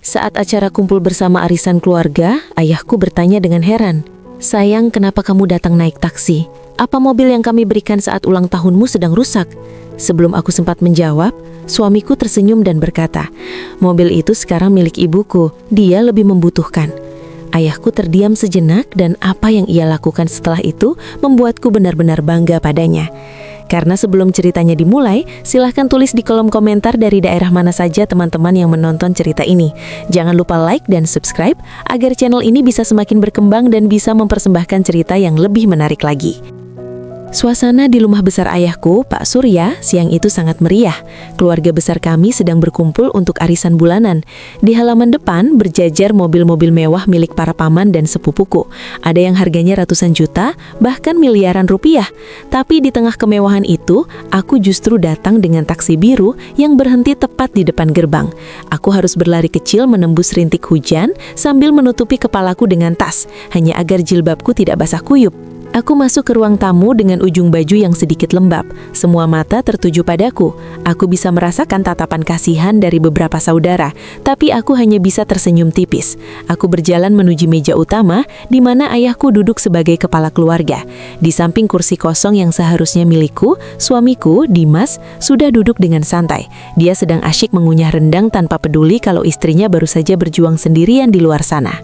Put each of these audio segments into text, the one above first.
Saat acara kumpul bersama arisan keluarga, ayahku bertanya dengan heran, "Sayang, kenapa kamu datang naik taksi? Apa mobil yang kami berikan saat ulang tahunmu sedang rusak?" Sebelum aku sempat menjawab, suamiku tersenyum dan berkata, "Mobil itu sekarang milik ibuku, dia lebih membutuhkan." Ayahku terdiam sejenak dan apa yang ia lakukan setelah itu membuatku benar-benar bangga padanya. Karena sebelum ceritanya dimulai, silahkan tulis di kolom komentar dari daerah mana saja teman-teman yang menonton cerita ini. Jangan lupa like dan subscribe agar channel ini bisa semakin berkembang dan bisa mempersembahkan cerita yang lebih menarik lagi. Suasana di rumah besar ayahku, Pak Surya, siang itu sangat meriah. Keluarga besar kami sedang berkumpul untuk arisan bulanan. Di halaman depan berjajar mobil-mobil mewah milik para paman dan sepupuku. Ada yang harganya ratusan juta, bahkan miliaran rupiah. Tapi di tengah kemewahan itu, aku justru datang dengan taksi biru yang berhenti tepat di depan gerbang. Aku harus berlari kecil menembus rintik hujan sambil menutupi kepalaku dengan tas, hanya agar jilbabku tidak basah kuyup. Aku masuk ke ruang tamu dengan ujung baju yang sedikit lembab. Semua mata tertuju padaku. Aku bisa merasakan tatapan kasihan dari beberapa saudara, tapi aku hanya bisa tersenyum tipis. Aku berjalan menuju meja utama, di mana ayahku duduk sebagai kepala keluarga. Di samping kursi kosong yang seharusnya milikku, suamiku, Dimas, sudah duduk dengan santai. Dia sedang asyik mengunyah rendang tanpa peduli kalau istrinya baru saja berjuang sendirian di luar sana.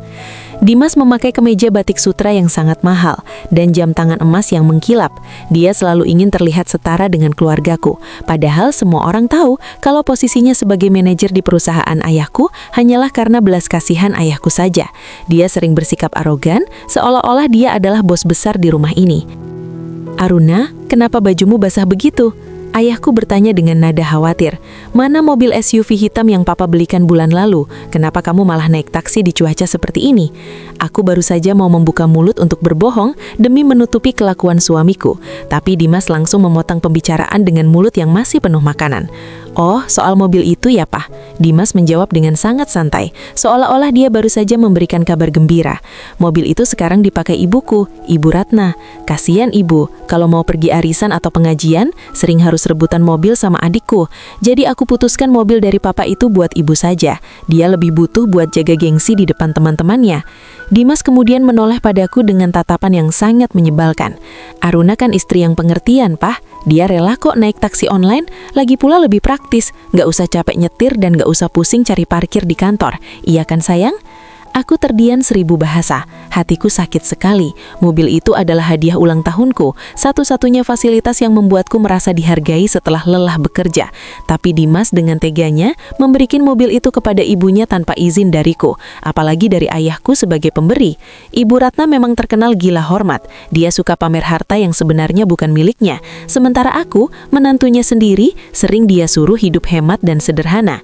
Dimas memakai kemeja batik sutra yang sangat mahal dan jam tangan emas yang mengkilap. Dia selalu ingin terlihat setara dengan keluargaku. Padahal semua orang tahu kalau posisinya sebagai manajer di perusahaan ayahku hanyalah karena belas kasihan ayahku saja. Dia sering bersikap arogan, seolah-olah dia adalah bos besar di rumah ini. "Aruna, kenapa bajumu basah begitu?" Ayahku bertanya dengan nada khawatir. "Mana mobil SUV hitam yang papa belikan bulan lalu? Kenapa kamu malah naik taksi di cuaca seperti ini?" Aku baru saja mau membuka mulut untuk berbohong demi menutupi kelakuan suamiku. Tapi Dimas langsung memotong pembicaraan dengan mulut yang masih penuh makanan. "Oh, soal mobil itu ya, Pak." Dimas menjawab dengan sangat santai, seolah-olah dia baru saja memberikan kabar gembira. "Mobil itu sekarang dipakai ibuku, Ibu Ratna. Kasihan ibu, kalau mau pergi arisan atau pengajian, sering harus rebutan mobil sama adikku. Jadi aku putuskan mobil dari papa itu buat ibu saja. Dia lebih butuh buat jaga gengsi di depan teman-temannya." Dimas kemudian menoleh padaku dengan tatapan yang sangat menyebalkan. "Aruna kan istri yang pengertian, Pak. Dia rela kok naik taksi online, lagi pula lebih praktis. Nggak usah capek nyetir dan nggak usah pusing cari parkir di kantor. Iya kan sayang?" Aku terdiam 1000 bahasa. Hatiku sakit sekali. Mobil itu adalah hadiah ulang tahunku, satu-satunya fasilitas yang membuatku merasa dihargai setelah lelah bekerja. Tapi Dimas dengan teganya memberikan mobil itu kepada ibunya tanpa izin dariku, apalagi dari ayahku sebagai pemberi. Ibu Ratna memang terkenal gila hormat. Dia suka pamer harta yang sebenarnya bukan miliknya. Sementara aku, menantunya sendiri, sering dia suruh hidup hemat dan sederhana.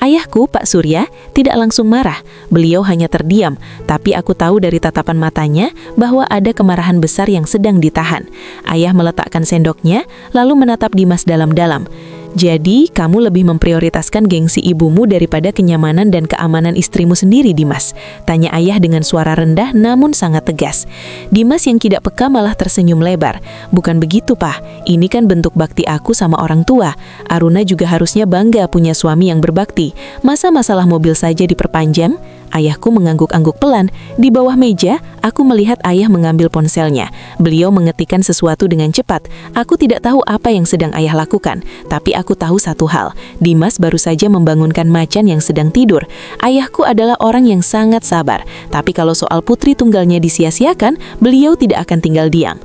Ayahku, Pak Surya, tidak langsung marah. Beliau hanya terdiam, tapi aku tahu dari tatapan matanya bahwa ada kemarahan besar yang sedang ditahan. Ayah meletakkan sendoknya, lalu menatap Dimas dalam-dalam. "Jadi, kamu lebih memprioritaskan gengsi ibumu daripada kenyamanan dan keamanan istrimu sendiri, Dimas?" Tanya ayah dengan suara rendah namun sangat tegas. Dimas yang tidak peka malah tersenyum lebar. "Bukan begitu, Pak. Ini kan bentuk bakti aku sama orang tua. Aruna juga harusnya bangga punya suami yang berbakti. Masa masalah mobil saja diperpanjang?" Ayahku mengangguk-angguk pelan. Di bawah meja, aku melihat ayah mengambil ponselnya. Beliau mengetikkan sesuatu dengan cepat. Aku tidak tahu apa yang sedang ayah lakukan, tapi aku tahu satu hal. Dimas baru saja membangunkan macan yang sedang tidur. Ayahku adalah orang yang sangat sabar, tapi kalau soal putri tunggalnya disia-siakan, beliau tidak akan tinggal diam.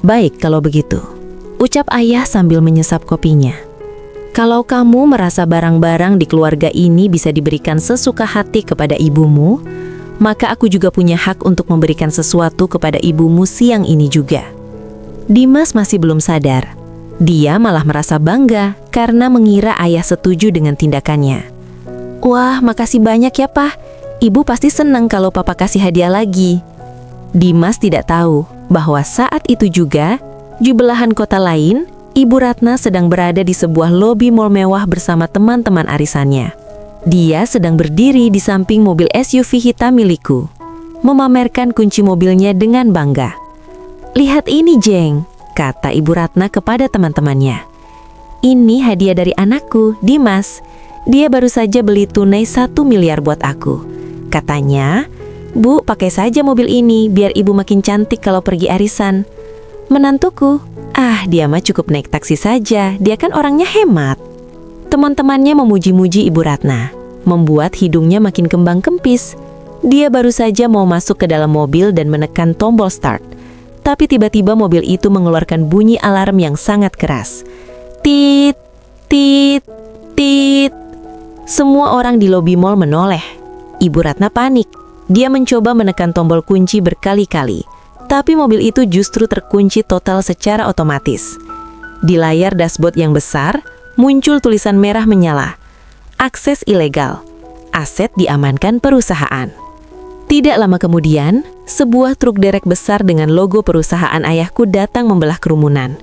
"Baik kalau begitu," ucap ayah sambil menyesap kopinya. "Kalau kamu merasa barang-barang di keluarga ini bisa diberikan sesuka hati kepada ibumu, maka aku juga punya hak untuk memberikan sesuatu kepada ibumu siang ini juga." Dimas masih belum sadar. Dia malah merasa bangga karena mengira ayah setuju dengan tindakannya. "Wah, makasih banyak ya, Pak. Ibu pasti senang kalau papa kasih hadiah lagi." Dimas tidak tahu bahwa saat itu juga, di belahan kota lain, Ibu Ratna sedang berada di sebuah lobi mal mewah bersama teman-teman arisannya. Dia sedang berdiri di samping mobil SUV hitam milikku, memamerkan kunci mobilnya dengan bangga. "Lihat ini, Jeng," kata Ibu Ratna kepada teman-temannya. "Ini hadiah dari anakku, Dimas. Dia baru saja beli tunai 1 miliar buat aku. Katanya, "Bu, pakai saja mobil ini biar ibu makin cantik kalau pergi arisan." Menantuku, dia mah cukup naik taksi saja, dia kan orangnya hemat. Teman-temannya memuji-muji Ibu Ratna, membuat hidungnya makin kembang kempis. Dia baru saja mau masuk ke dalam mobil dan menekan tombol start. Tapi tiba-tiba mobil itu mengeluarkan bunyi alarm yang sangat keras. Tit, tit, tit. Semua orang di lobi mall menoleh. Ibu Ratna panik. Dia mencoba menekan tombol kunci berkali-kali. Tapi mobil itu justru terkunci total secara otomatis. Di layar dashboard yang besar, muncul tulisan merah menyala. Akses ilegal. Aset diamankan perusahaan. Tidak lama kemudian, sebuah truk derek besar dengan logo perusahaan ayahku datang membelah kerumunan.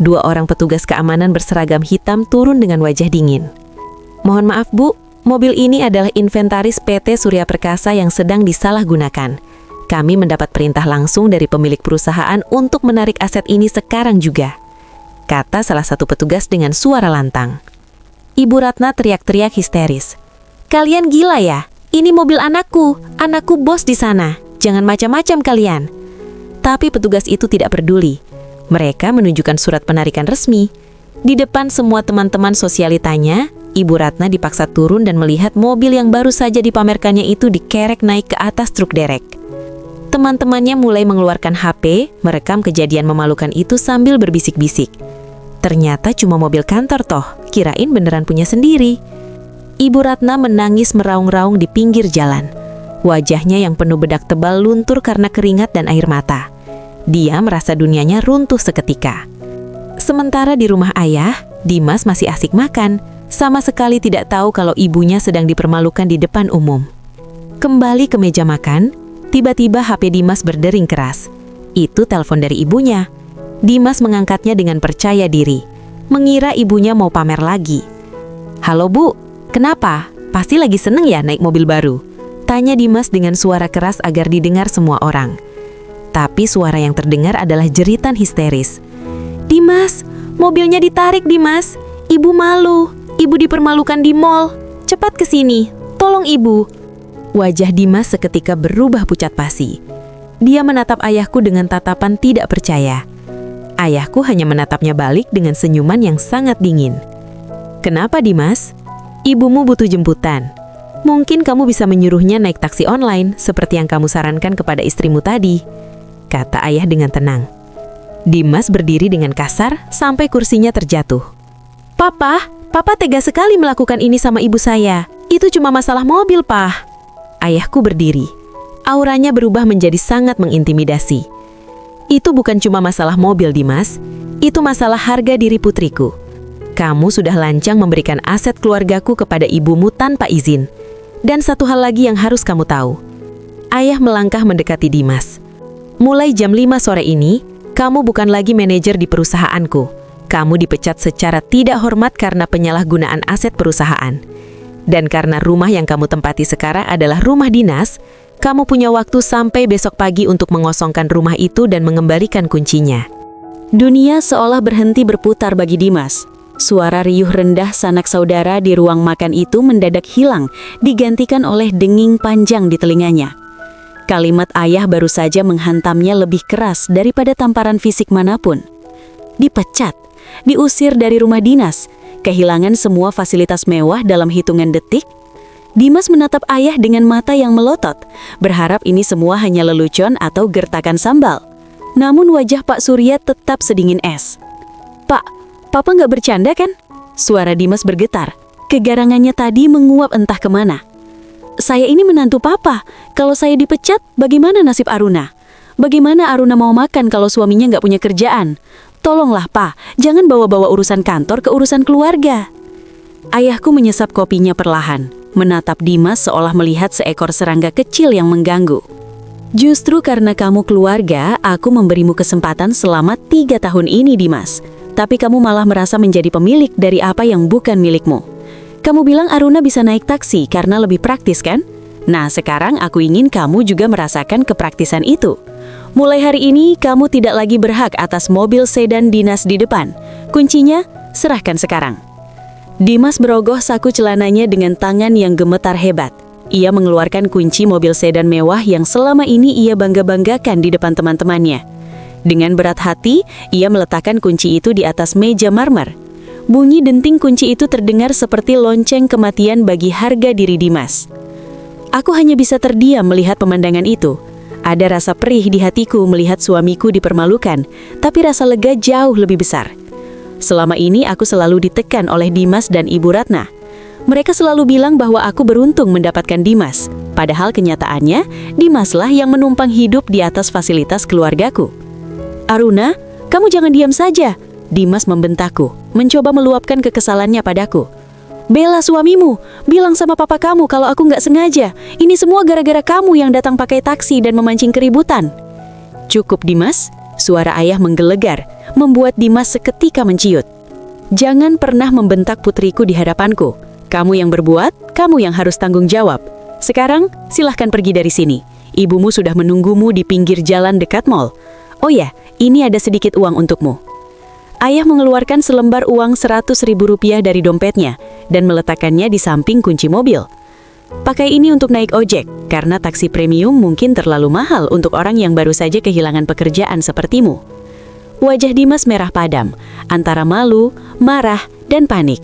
2 orang petugas keamanan berseragam hitam turun dengan wajah dingin. "Mohon maaf, Bu, mobil ini adalah inventaris PT Surya Perkasa yang sedang disalahgunakan. Kami mendapat perintah langsung dari pemilik perusahaan untuk menarik aset ini sekarang juga," kata salah satu petugas dengan suara lantang. Ibu Ratna teriak-teriak histeris. "Kalian gila ya? Ini mobil anakku bos di sana. Jangan macam-macam kalian." Tapi petugas itu tidak peduli. Mereka menunjukkan surat penarikan resmi. Di depan semua teman-teman sosialitanya, Ibu Ratna dipaksa turun dan melihat mobil yang baru saja dipamerkannya itu dikerek naik ke atas truk derek. Teman-temannya mulai mengeluarkan HP, merekam kejadian memalukan itu sambil berbisik-bisik. Ternyata cuma mobil kantor toh, kirain beneran punya sendiri. Ibu Ratna menangis meraung-raung di pinggir jalan. Wajahnya yang penuh bedak tebal luntur karena keringat dan air mata. Dia merasa dunianya runtuh seketika. Sementara di rumah ayah, Dimas masih asik makan, sama sekali tidak tahu kalau ibunya sedang dipermalukan di depan umum. Kembali ke meja makan, tiba-tiba HP Dimas berdering keras. Itu telepon dari ibunya. Dimas mengangkatnya dengan percaya diri, mengira ibunya mau pamer lagi. "Halo Bu, kenapa? Pasti lagi seneng ya naik mobil baru?" tanya Dimas dengan suara keras agar didengar semua orang. Tapi suara yang terdengar adalah jeritan histeris. "Dimas, mobilnya ditarik Dimas. Ibu malu. Ibu dipermalukan di mall. Cepat ke sini. Tolong Ibu." Wajah Dimas seketika berubah pucat pasi. Dia menatap ayahku dengan tatapan tidak percaya. Ayahku hanya menatapnya balik dengan senyuman yang sangat dingin. "Kenapa Dimas? Ibumu butuh jemputan. Mungkin kamu bisa menyuruhnya naik taksi online seperti yang kamu sarankan kepada istrimu tadi," kata ayah dengan tenang. Dimas berdiri dengan kasar sampai kursinya terjatuh. Papa tega sekali melakukan ini sama ibu saya. Itu cuma masalah mobil, Pak." Ayahku berdiri. Auranya berubah menjadi sangat mengintimidasi. "Itu bukan cuma masalah mobil, Dimas. Itu masalah harga diri putriku. Kamu sudah lancang memberikan aset keluargaku kepada ibumu tanpa izin. Dan satu hal lagi yang harus kamu tahu." Ayah melangkah mendekati Dimas. "Mulai jam 5 sore ini, kamu bukan lagi manajer di perusahaanku. Kamu dipecat secara tidak hormat karena penyalahgunaan aset perusahaan. Dan karena rumah yang kamu tempati sekarang adalah rumah dinas, kamu punya waktu sampai besok pagi untuk mengosongkan rumah itu dan mengembalikan kuncinya." Dunia seolah berhenti berputar bagi Dimas. Suara riuh rendah sanak saudara di ruang makan itu mendadak hilang, digantikan oleh denging panjang di telinganya. Kalimat ayah baru saja menghantamnya lebih keras daripada tamparan fisik manapun. Dipecat, diusir dari rumah dinas, kehilangan semua fasilitas mewah dalam hitungan detik. Dimas menatap ayah dengan mata yang melotot, berharap ini semua hanya lelucon atau gertakan sambal. Namun wajah Pak Surya tetap sedingin es. "Pak, Papa nggak bercanda kan?" Suara Dimas bergetar. Kegarangannya tadi menguap entah kemana. "Saya ini menantu Papa. Kalau saya dipecat, bagaimana nasib Aruna? Bagaimana Aruna mau makan kalau suaminya nggak punya kerjaan? Tolonglah, Pak, jangan bawa-bawa urusan kantor ke urusan keluarga." Ayahku menyesap kopinya perlahan, menatap Dimas seolah melihat seekor serangga kecil yang mengganggu. "Justru karena kamu keluarga, aku memberimu kesempatan selama 3 tahun ini, Dimas. Tapi kamu malah merasa menjadi pemilik dari apa yang bukan milikmu. Kamu bilang Aruna bisa naik taksi karena lebih praktis kan? Nah, sekarang aku ingin kamu juga merasakan kepraktisan itu. Mulai hari ini, kamu tidak lagi berhak atas mobil sedan dinas di depan. Kuncinya, serahkan sekarang." Dimas merogoh saku celananya dengan tangan yang gemetar hebat. Ia mengeluarkan kunci mobil sedan mewah yang selama ini ia bangga-banggakan di depan teman-temannya. Dengan berat hati, ia meletakkan kunci itu di atas meja marmer. Bunyi denting kunci itu terdengar seperti lonceng kematian bagi harga diri Dimas. Aku hanya bisa terdiam melihat pemandangan itu. Ada rasa perih di hatiku melihat suamiku dipermalukan, tapi rasa lega jauh lebih besar. Selama ini aku selalu ditekan oleh Dimas dan Ibu Ratna. Mereka selalu bilang bahwa aku beruntung mendapatkan Dimas. Padahal kenyataannya, Dimaslah yang menumpang hidup di atas fasilitas keluargaku. "Aruna, kamu jangan diam saja," Dimas membentakku, mencoba meluapkan kekesalannya padaku. "Bela suamimu, bilang sama papa kamu kalau aku nggak sengaja. Ini semua gara-gara kamu yang datang pakai taksi dan memancing keributan." "Cukup, Dimas," suara ayah menggelegar, membuat Dimas seketika menciut. "Jangan pernah membentak putriku di hadapanku. Kamu yang berbuat, kamu yang harus tanggung jawab. Sekarang, silahkan pergi dari sini. Ibumu sudah menunggumu di pinggir jalan dekat mall. Oh ya, ini ada sedikit uang untukmu." Ayah mengeluarkan selembar uang Rp100.000 dari dompetnya dan meletakkannya di samping kunci mobil. "Pakai ini untuk naik ojek, karena taksi premium mungkin terlalu mahal untuk orang yang baru saja kehilangan pekerjaan sepertimu." Wajah Dimas merah padam, antara malu, marah, dan panik.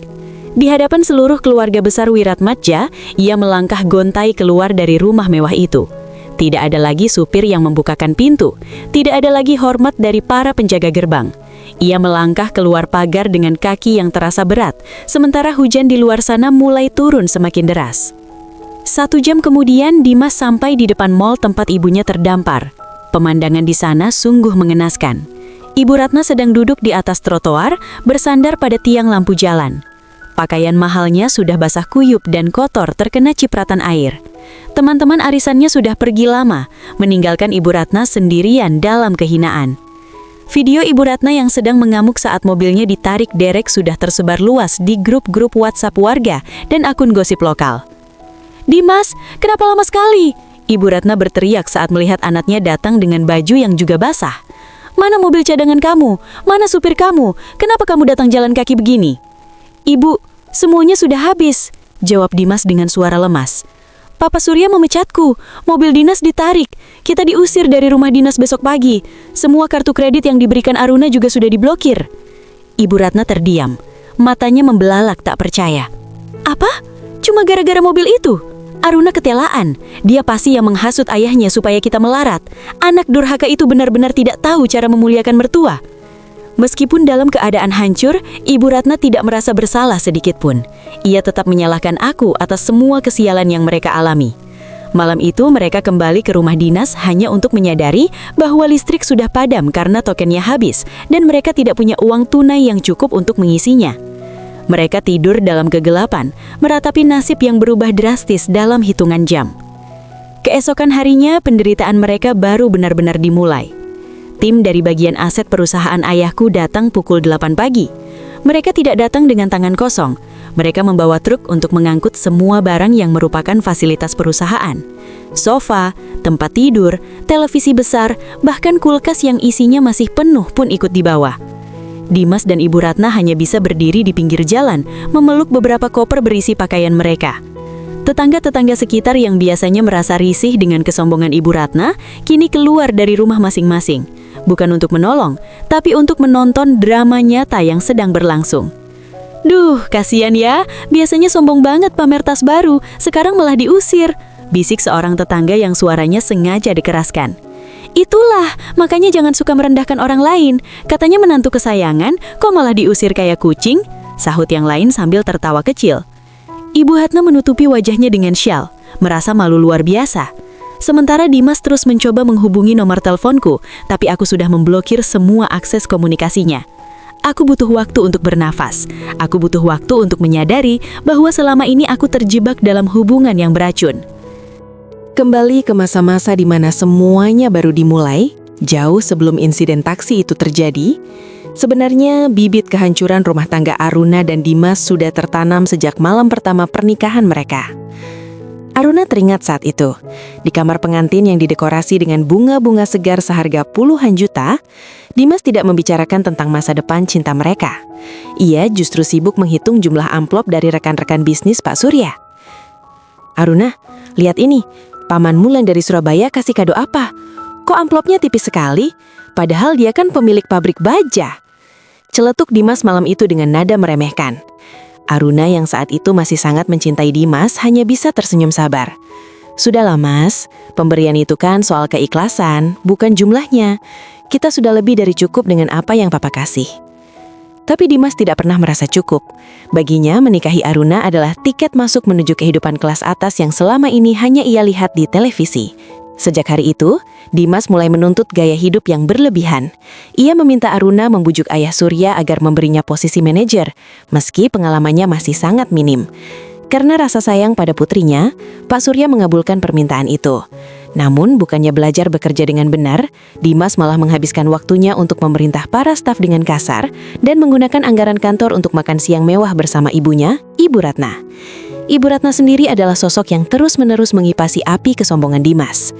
Di hadapan seluruh keluarga besar Wiratmadja, ia melangkah gontai keluar dari rumah mewah itu. Tidak ada lagi supir yang membukakan pintu, tidak ada lagi hormat dari para penjaga gerbang. Ia melangkah keluar pagar dengan kaki yang terasa berat, sementara hujan di luar sana mulai turun semakin deras. 1 jam kemudian, Dimas sampai di depan mall tempat ibunya terdampar. Pemandangan di sana sungguh mengenaskan. Ibu Ratna sedang duduk di atas trotoar, bersandar pada tiang lampu jalan. Pakaian mahalnya sudah basah kuyup dan kotor terkena cipratan air. Teman-teman arisannya sudah pergi lama, meninggalkan Ibu Ratna sendirian dalam kehinaan. Video Ibu Ratna yang sedang mengamuk saat mobilnya ditarik derek sudah tersebar luas di grup-grup WhatsApp warga dan akun gosip lokal. "Dimas, kenapa lama sekali?" Ibu Ratna berteriak saat melihat anaknya datang dengan baju yang juga basah. "Mana mobil cadangan kamu? Mana supir kamu? Kenapa kamu datang jalan kaki begini?" "Ibu, semuanya sudah habis," jawab Dimas dengan suara lemas. "Papa Surya memecatku, mobil dinas ditarik, kita diusir dari rumah dinas besok pagi. Semua kartu kredit yang diberikan Aruna juga sudah diblokir." Ibu Ratna terdiam, matanya membelalak tak percaya. "Apa? Cuma gara-gara mobil itu? Aruna ketelaan, dia pasti yang menghasut ayahnya supaya kita melarat. Anak durhaka itu benar-benar tidak tahu cara memuliakan mertua." Meskipun dalam keadaan hancur, Ibu Ratna tidak merasa bersalah sedikit pun. Ia tetap menyalahkan aku atas semua kesialan yang mereka alami. Malam itu mereka kembali ke rumah dinas hanya untuk menyadari bahwa listrik sudah padam karena tokennya habis dan mereka tidak punya uang tunai yang cukup untuk mengisinya. Mereka tidur dalam kegelapan, meratapi nasib yang berubah drastis dalam hitungan jam. Keesokan harinya, penderitaan mereka baru benar-benar dimulai. Tim dari bagian aset perusahaan ayahku datang pukul 8 pagi. Mereka tidak datang dengan tangan kosong. Mereka membawa truk untuk mengangkut semua barang yang merupakan fasilitas perusahaan. Sofa, tempat tidur, televisi besar, bahkan kulkas yang isinya masih penuh pun ikut dibawa. Dimas dan Ibu Ratna hanya bisa berdiri di pinggir jalan, memeluk beberapa koper berisi pakaian mereka. Tetangga-tetangga sekitar yang biasanya merasa risih dengan kesombongan Ibu Ratna, kini keluar dari rumah masing-masing. Bukan untuk menolong, tapi untuk menonton drama nyata yang sedang berlangsung. "Duh, kasihan ya, biasanya sombong banget pamer tas baru, sekarang malah diusir," bisik seorang tetangga yang suaranya sengaja dikeraskan. "Itulah, makanya jangan suka merendahkan orang lain. Katanya menantu kesayangan, kok malah diusir kayak kucing?" sahut yang lain sambil tertawa kecil. Ibu Ratna menutupi wajahnya dengan syal, merasa malu luar biasa. Sementara Dimas terus mencoba menghubungi nomor teleponku, tapi aku sudah memblokir semua akses komunikasinya. Aku butuh waktu untuk bernafas. Aku butuh waktu untuk menyadari bahwa selama ini aku terjebak dalam hubungan yang beracun. Kembali ke masa-masa di mana semuanya baru dimulai, jauh sebelum insiden taksi itu terjadi. Sebenarnya bibit kehancuran rumah tangga Aruna dan Dimas sudah tertanam sejak malam pertama pernikahan mereka. Aruna teringat saat itu, di kamar pengantin yang didekorasi dengan bunga-bunga segar seharga puluhan juta, Dimas tidak membicarakan tentang masa depan cinta mereka. Ia justru sibuk menghitung jumlah amplop dari rekan-rekan bisnis Pak Surya. Aruna, lihat ini, pamanmu yang dari Surabaya kasih kado apa? Kok amplopnya tipis sekali? Padahal dia kan pemilik pabrik baja. Celetuk Dimas malam itu dengan nada meremehkan. Aruna yang saat itu masih sangat mencintai Dimas hanya bisa tersenyum sabar. Sudahlah mas, pemberian itu kan soal keikhlasan, bukan jumlahnya. Kita sudah lebih dari cukup dengan apa yang papa kasih. Tapi Dimas tidak pernah merasa cukup. Baginya menikahi Aruna adalah tiket masuk menuju kehidupan kelas atas yang selama ini hanya ia lihat di televisi. Sejak hari itu, Dimas mulai menuntut gaya hidup yang berlebihan. Ia meminta Aruna membujuk ayah Surya agar memberinya posisi manajer, meski pengalamannya masih sangat minim. Karena rasa sayang pada putrinya, Pak Surya mengabulkan permintaan itu. Namun, bukannya belajar bekerja dengan benar, Dimas malah menghabiskan waktunya untuk memerintah para staf dengan kasar dan menggunakan anggaran kantor untuk makan siang mewah bersama ibunya, Ibu Ratna. Ibu Ratna sendiri adalah sosok yang terus-menerus mengipasi api kesombongan Dimas.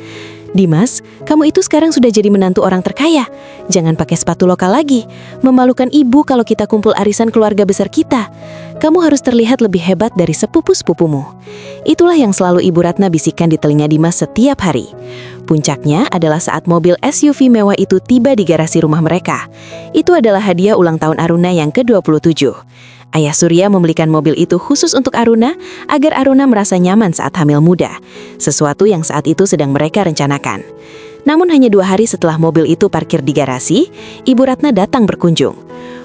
Dimas, kamu itu sekarang sudah jadi menantu orang terkaya. Jangan pakai sepatu lokal lagi. Memalukan ibu kalau kita kumpul arisan keluarga besar kita. Kamu harus terlihat lebih hebat dari sepupu-sepupumu. Itulah yang selalu Ibu Ratna bisikkan di telinga Dimas setiap hari. Puncaknya adalah saat mobil SUV mewah itu tiba di garasi rumah mereka. Itu adalah hadiah ulang tahun Aruna yang ke-27. Ayah Surya membelikan mobil itu khusus untuk Aruna agar Aruna merasa nyaman saat hamil muda, sesuatu yang saat itu sedang mereka rencanakan. Namun hanya 2 hari setelah mobil itu parkir di garasi, Ibu Ratna datang berkunjung.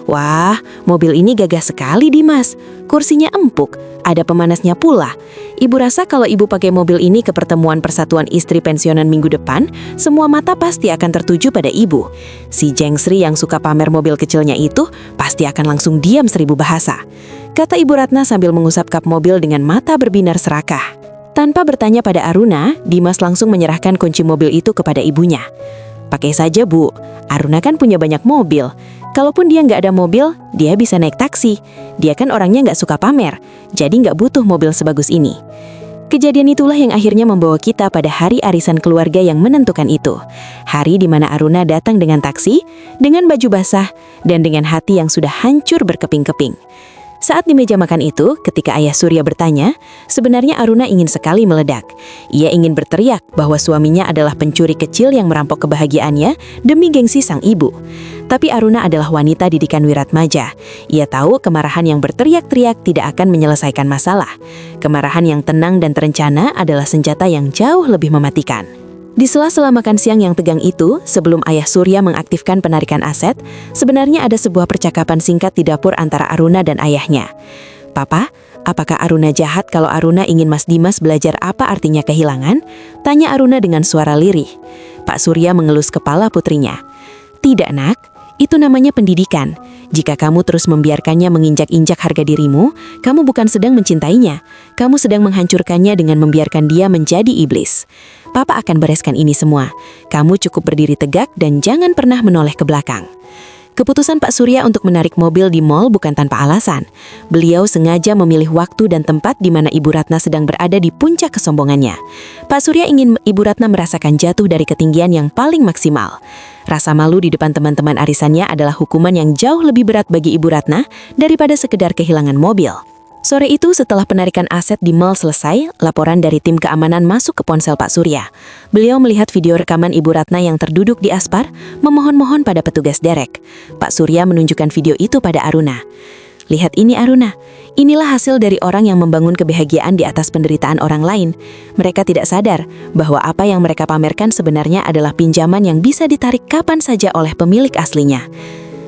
Wah, mobil ini gagah sekali Dimas. Kursinya empuk, ada pemanasnya pula. Ibu rasa kalau ibu pakai mobil ini ke pertemuan persatuan istri pensiunan minggu depan, semua mata pasti akan tertuju pada ibu. Si Jengsri yang suka pamer mobil kecilnya itu pasti akan langsung diam 1000 bahasa. Kata Ibu Ratna sambil mengusap kap mobil dengan mata berbinar serakah. Tanpa bertanya pada Aruna, Dimas langsung menyerahkan kunci mobil itu kepada ibunya. Pakai saja Bu, Aruna kan punya banyak mobil. Kalaupun dia nggak ada mobil, dia bisa naik taksi. Dia kan orangnya nggak suka pamer, jadi nggak butuh mobil sebagus ini. Kejadian itulah yang akhirnya membawa kita pada hari arisan keluarga yang menentukan itu. Hari di mana Aruna datang dengan taksi, dengan baju basah, dan dengan hati yang sudah hancur berkeping-keping. Saat di meja makan itu, ketika ayah Surya bertanya, sebenarnya Aruna ingin sekali meledak. Ia ingin berteriak bahwa suaminya adalah pencuri kecil yang merampok kebahagiaannya demi gengsi sang ibu. Tapi Aruna adalah wanita didikan Wiratmaja. Ia tahu kemarahan yang berteriak-teriak tidak akan menyelesaikan masalah. Kemarahan yang tenang dan terencana adalah senjata yang jauh lebih mematikan. Di sela-sela makan siang yang tegang itu, sebelum ayah Surya mengaktifkan penarikan aset, sebenarnya ada sebuah percakapan singkat di dapur antara Aruna dan ayahnya. Papa, apakah Aruna jahat kalau Aruna ingin Mas Dimas belajar apa artinya kehilangan? Tanya Aruna dengan suara lirih. Pak Surya mengelus kepala putrinya. Tidak nak, itu namanya pendidikan. Jika kamu terus membiarkannya menginjak-injak harga dirimu, kamu bukan sedang mencintainya. Kamu sedang menghancurkannya dengan membiarkan dia menjadi iblis. Papa akan bereskan ini semua. Kamu cukup berdiri tegak dan jangan pernah menoleh ke belakang. Keputusan Pak Surya untuk menarik mobil di mal bukan tanpa alasan. Beliau sengaja memilih waktu dan tempat di mana Ibu Ratna sedang berada di puncak kesombongannya. Pak Surya ingin Ibu Ratna merasakan jatuh dari ketinggian yang paling maksimal. Rasa malu di depan teman-teman arisannya adalah hukuman yang jauh lebih berat bagi Ibu Ratna daripada sekedar kehilangan mobil. Sore itu setelah penarikan aset di mal selesai, laporan dari tim keamanan masuk ke ponsel Pak Surya. Beliau melihat video rekaman Ibu Ratna yang terduduk di aspar, memohon-mohon pada petugas derek. Pak Surya menunjukkan video itu pada Aruna. Lihat ini Aruna, inilah hasil dari orang yang membangun kebahagiaan di atas penderitaan orang lain. Mereka tidak sadar bahwa apa yang mereka pamerkan sebenarnya adalah pinjaman yang bisa ditarik kapan saja oleh pemilik aslinya.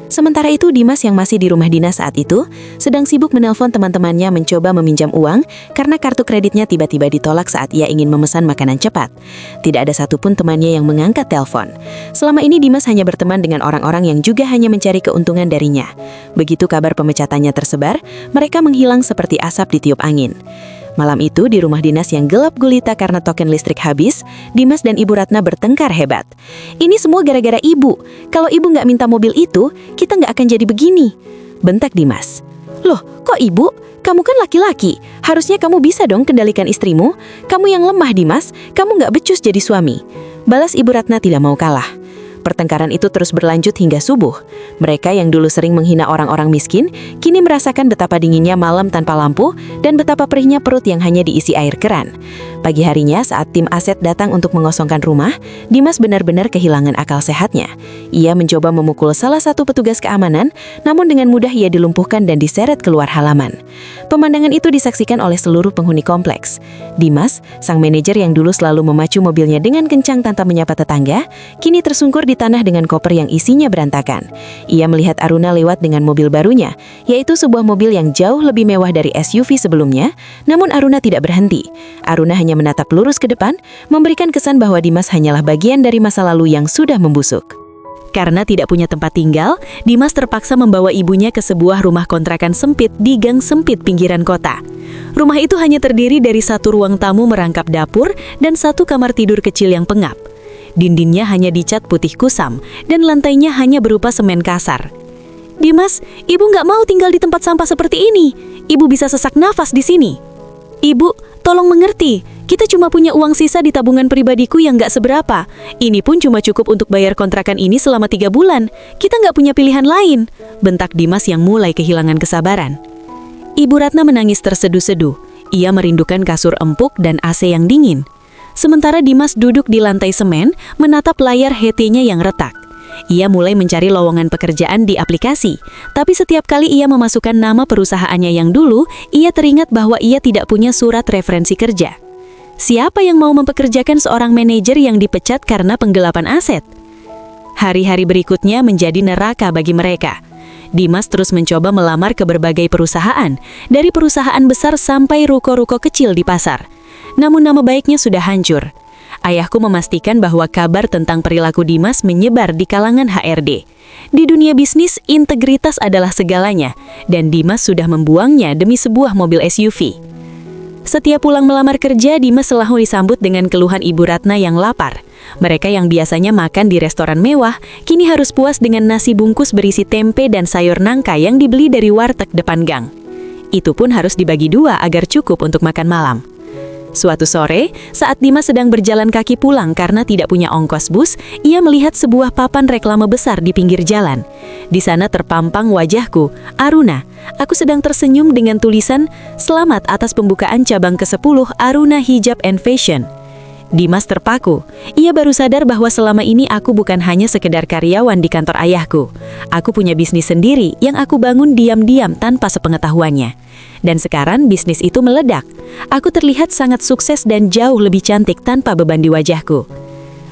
Sementara itu Dimas yang masih di rumah dinas saat itu sedang sibuk menelpon teman-temannya mencoba meminjam uang karena kartu kreditnya tiba-tiba ditolak saat ia ingin memesan makanan cepat. Tidak ada satupun temannya yang mengangkat telepon. Selama ini Dimas hanya berteman dengan orang-orang yang juga hanya mencari keuntungan darinya. Begitu kabar pemecatannya tersebar, mereka menghilang seperti asap ditiup angin. Malam itu di rumah dinas yang gelap gulita karena token listrik habis, Dimas dan Ibu Ratna bertengkar hebat. Ini semua gara-gara ibu. Kalau ibu nggak minta mobil itu, kita nggak akan jadi begini. Bentak Dimas. Loh, kok ibu? Kamu kan laki-laki. Harusnya kamu bisa dong kendalikan istrimu. Kamu yang lemah, Dimas. Kamu nggak becus jadi suami. Balas Ibu Ratna tidak mau kalah. Pertengkaran itu terus berlanjut hingga subuh. Mereka yang dulu sering menghina orang-orang miskin, kini merasakan betapa dinginnya malam tanpa lampu dan betapa perihnya perut yang hanya diisi air keran. Pagi harinya saat tim Aset datang untuk mengosongkan rumah, Dimas benar-benar kehilangan akal sehatnya. Ia mencoba memukul salah satu petugas keamanan, namun dengan mudah ia dilumpuhkan dan diseret keluar halaman. Pemandangan itu disaksikan oleh seluruh penghuni kompleks. Dimas, sang manajer yang dulu selalu memacu mobilnya dengan kencang tanpa menyapa tetangga, kini tersungkur di tanah dengan koper yang isinya berantakan. Ia melihat Aruna lewat dengan mobil barunya, yaitu sebuah mobil yang jauh lebih mewah dari SUV sebelumnya, namun Aruna tidak berhenti. Aruna hanya menatap lurus ke depan, memberikan kesan bahwa Dimas hanyalah bagian dari masa lalu yang sudah membusuk. Karena tidak punya tempat tinggal, Dimas terpaksa membawa ibunya ke sebuah rumah kontrakan sempit di gang sempit pinggiran kota. Rumah itu hanya terdiri dari satu ruang tamu merangkap dapur dan satu kamar tidur kecil yang pengap. Dindingnya hanya dicat putih kusam dan lantainya hanya berupa semen kasar. Dimas, ibu nggak mau tinggal di tempat sampah seperti ini. Ibu bisa sesak nafas di sini. Ibu, tolong mengerti. Kita cuma punya uang sisa di tabungan pribadiku yang nggak seberapa. Ini pun cuma cukup untuk bayar kontrakan ini selama 3 bulan. Kita nggak punya pilihan lain. Bentak Dimas yang mulai kehilangan kesabaran. Ibu Ratna menangis terseduh-seduh. Ia merindukan kasur empuk dan AC yang dingin. Sementara Dimas duduk di lantai semen, menatap layar HT-nya yang retak. Ia mulai mencari lowongan pekerjaan di aplikasi, tapi setiap kali ia memasukkan nama perusahaannya yang dulu, ia teringat bahwa ia tidak punya surat referensi kerja. Siapa yang mau mempekerjakan seorang manajer yang dipecat karena penggelapan aset? Hari-hari berikutnya menjadi neraka bagi mereka. Dimas terus mencoba melamar ke berbagai perusahaan, dari perusahaan besar sampai ruko-ruko kecil di pasar. Namun nama baiknya sudah hancur. Ayahku memastikan bahwa kabar tentang perilaku Dimas menyebar di kalangan HRD. Di dunia bisnis, integritas adalah segalanya, dan Dimas sudah membuangnya demi sebuah mobil SUV. Setiap pulang melamar kerja, Dimas selalu disambut dengan keluhan Ibu Ratna yang lapar. Mereka yang biasanya makan di restoran mewah, kini harus puas dengan nasi bungkus berisi tempe dan sayur nangka yang dibeli dari warteg depan gang. Itu pun harus dibagi 2 agar cukup untuk makan malam. Suatu sore, saat Dimas sedang berjalan kaki pulang karena tidak punya ongkos bus, ia melihat sebuah papan reklame besar di pinggir jalan. Di sana terpampang wajahku, Aruna. Aku sedang tersenyum dengan tulisan, "Selamat atas pembukaan cabang ke-10 Aruna Hijab and Fashion." Dimas terpaku. Ia baru sadar bahwa selama ini aku bukan hanya sekedar karyawan di kantor ayahku. Aku punya bisnis sendiri yang aku bangun diam-diam tanpa sepengetahuannya. Dan sekarang bisnis itu meledak. Aku terlihat sangat sukses dan jauh lebih cantik tanpa beban di wajahku.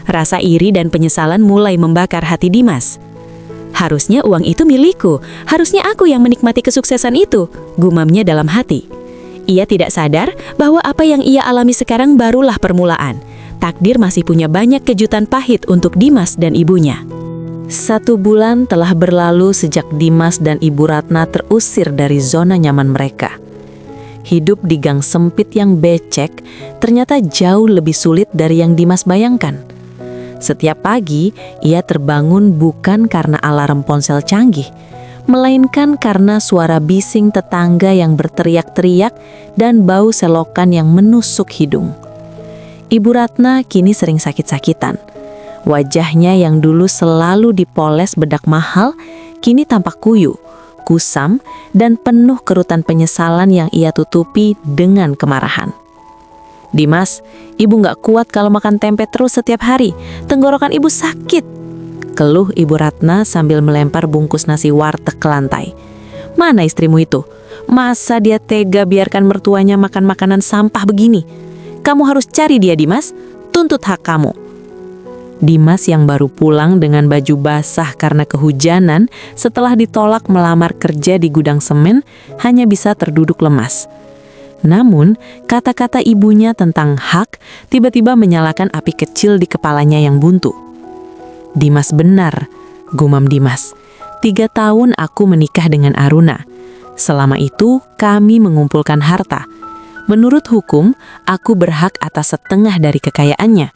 Rasa iri dan penyesalan mulai membakar hati Dimas. Harusnya uang itu milikku. Harusnya aku yang menikmati kesuksesan itu, gumamnya dalam hati. Ia tidak sadar bahwa apa yang ia alami sekarang barulah permulaan. Takdir masih punya banyak kejutan pahit untuk Dimas dan ibunya. 1 bulan telah berlalu sejak Dimas dan Ibu Ratna terusir dari zona nyaman mereka. Hidup di gang sempit yang becek ternyata jauh lebih sulit dari yang Dimas bayangkan. Setiap pagi, ia terbangun bukan karena alarm ponsel canggih, melainkan karena suara bising tetangga yang berteriak-teriak dan bau selokan yang menusuk hidung. Ibu Ratna kini sering sakit-sakitan. Wajahnya yang dulu selalu dipoles bedak mahal, kini tampak kuyu, kusam, dan penuh kerutan penyesalan yang ia tutupi dengan kemarahan. "Dimas, ibu nggak kuat kalau makan tempe terus setiap hari. Tenggorokan ibu sakit," keluh Ibu Ratna sambil melempar bungkus nasi warteg ke lantai. "Mana istrimu itu? Masa dia tega biarkan mertuanya makan makanan sampah begini? Kamu harus cari dia, Dimas. Tuntut hak kamu." Dimas yang baru pulang dengan baju basah karena kehujanan setelah ditolak melamar kerja di gudang semen hanya bisa terduduk lemas. Namun, kata-kata ibunya tentang hak tiba-tiba menyalakan api kecil di kepalanya yang buntu. "Dimas benar," gumam Dimas. 3 tahun aku menikah dengan Aruna. Selama itu kami mengumpulkan harta. Menurut hukum, aku berhak atas setengah dari kekayaannya.